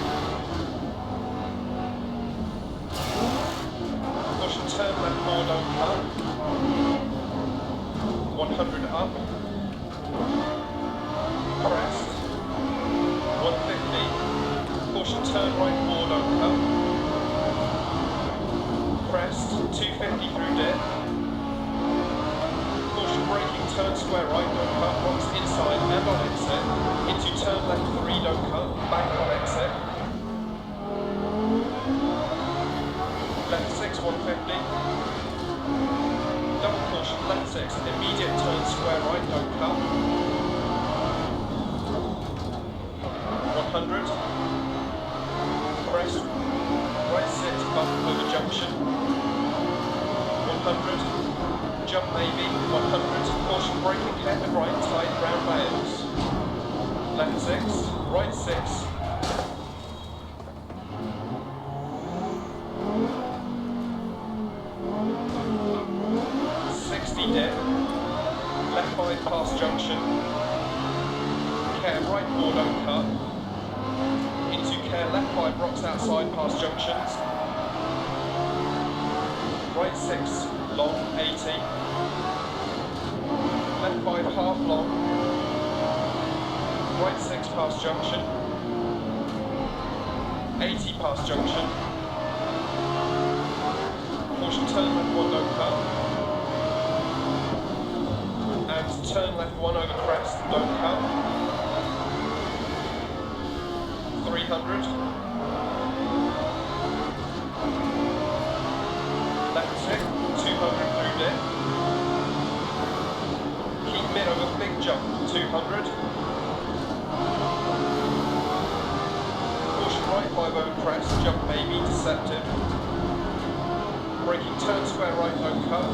Push and turn left 4, don't cut. 100 up. Crest. 150. Push and turn right 4, don't cut. Crest. 250 through dip. Push braking, turn square right, don't cut. Rocks inside and on exit. Into turn left 3, don't cut. Back on exit. Left 6, 150. Double caution, left 6, immediate turn square right, don't cut. 100. Crest. Right 6, bump over junction. 100. Jump maybe, 100. Caution braking, left and right, side round bales. Left 6, right 6. 60 dip. Left 5 past junction. Care right 4, don't cut. Into care left 5 rocks outside past junctions. Right 6 long 80. Left 5 half long. Right 6 past junction. 80 past junction. Caution turn left 1, don't cut. And turn left 1 over crest, don't cut. 300. Left 6, 200 through dip. Keep mid over big jump, 200. Caution right 5 over crest, jump maybe, deceptive. Braking turn square right, don't cut.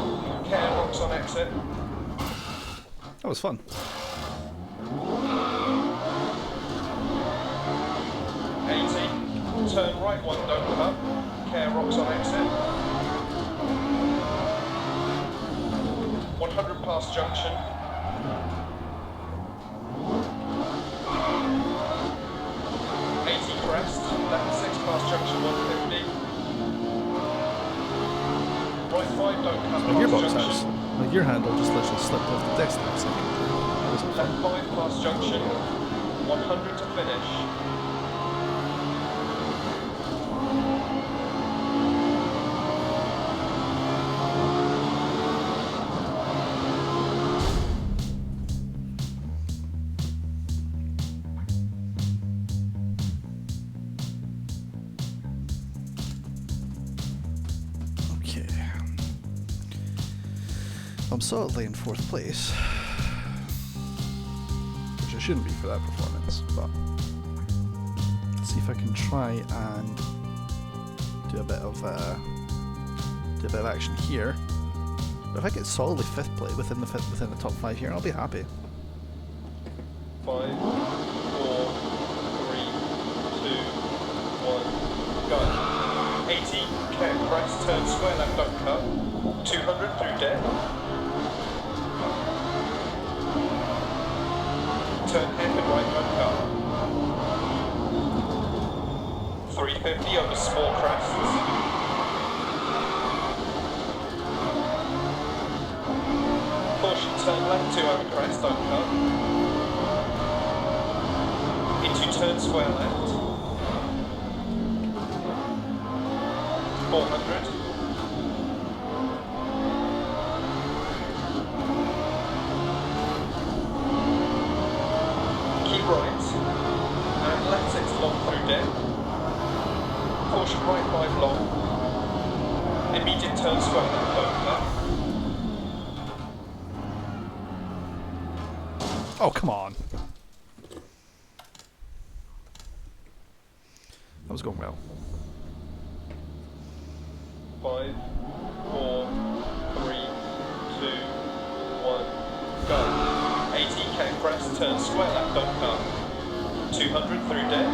Care rocks on exit. That was fun. 80. Turn right 1, don't cut. Care rocks on exit. 100 past junction. 80 crest. Left 6 past junction, 150. Right 5, don't cut. My gearbox has. My gear handle just literally slipped off the desk last second. That wasn't Left fun. 5 past junction. 100 to finish. Okay. I'm solidly in 4th place, which I shouldn't be for that performance, but see if I can try and do a bit of action here. But if I get solidly 5th place within the top 5 here, I'll be happy. 5, 4, 3, 2, 1, go. 80, care, crest, turn square left, don't cut. 200 through dead. Turn hairpin right, don't cut. 350 over small crests. Caution, turn left 2 over crest, don't cut. Into turn square left. 400. Keep right. And left 6 long through dead. Caution right 5 long. Immediate turn square left, don't cut. Oh, come on. That was going well. 5, 4, 3, 2, 1, go. 80 K crest, turn square left, don't cut. 200 through dead.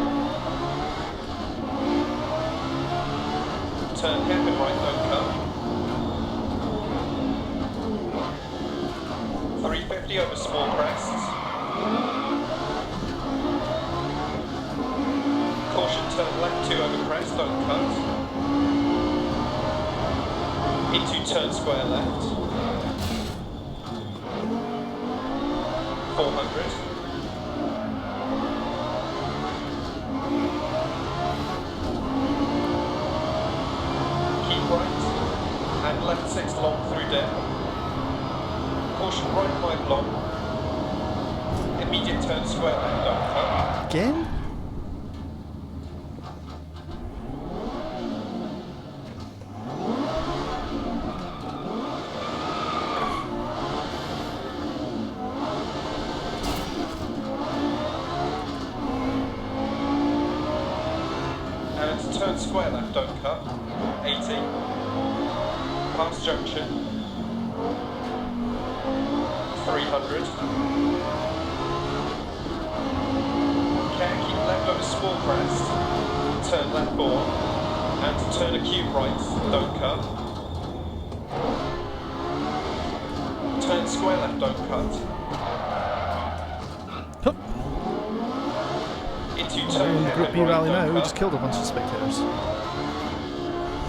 Turn hairpin right, don't cut. 350 over small crests. Caution, turn left 2 over crest, don't cut. Into turn square left. 400. Keep right. And left 6 long through dead. Caution right 5 long. Immediate turn square left, don't cut. Again? And turn square left, don't cut. 80. Pass junction. 300. Care, keep left over small crest. Turn left 4. And turn acute right, don't cut. Turn square left, don't cut. Into turn In the Group B hairpin rally right, now, don't we cut. just killed a bunch of spectators.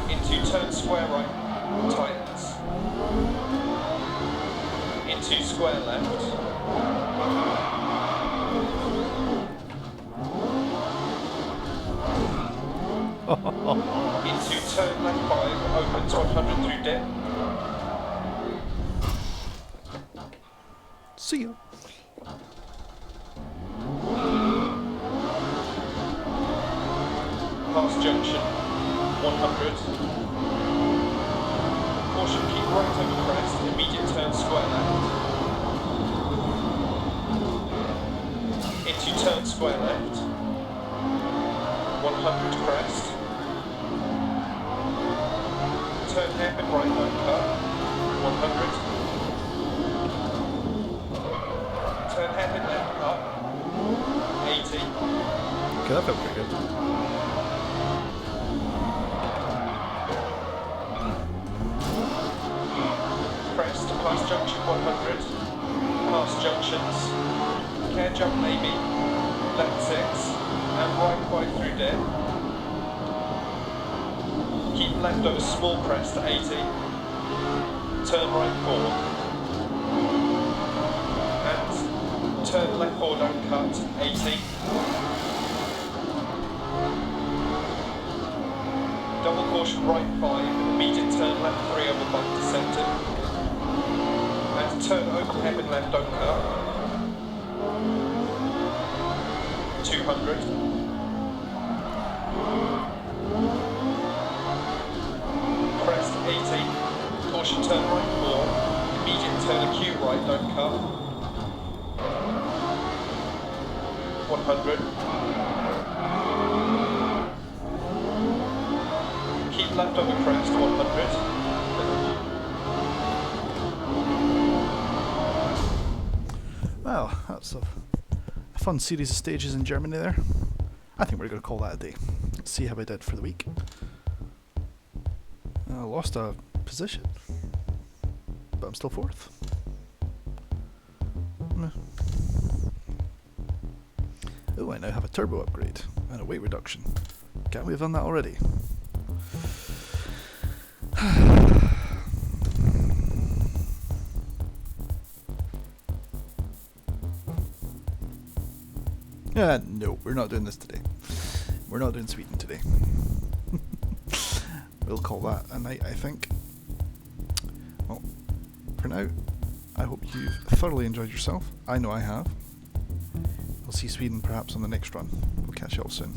Into turn square right, tightens. Into square left. Into turn left 5, opens 100 through dip. See ya. Pass junction, 100. Caution, keep right over crest, immediate turn square left. Into turn square left. 100 crest. Turn hairpin right, don't cut. 100. Turn hairpin left, up. 80. Okay, that felt pretty good. Crest, pass junction 100. Pass junctions. Care jump maybe. Left 6. And right 5 through dead. Keep left over small crest to 80. Turn right 4. And turn left 4, don't cut, 80. Double caution right 5, immediate turn left 3 over bump to centre. And turn open hairpin left, don't cut. 200. Crest 80. Caution turn right 4. Immediate turn acute right, don't cut. 100. left over crest 100. Well, that's a fun series of stages in Germany there. I think we're going to call that a day. Let's see how I did for the week. I lost a position, but I'm still 4th. Oh, I now have a turbo upgrade and a weight reduction. Can't we have done that already? No, we're not doing this today. We're not doing Sweden today. We'll call that a night, I think. Well, for now, I hope you've thoroughly enjoyed yourself. I know I have. We'll see Sweden perhaps on the next run. We'll catch you all soon.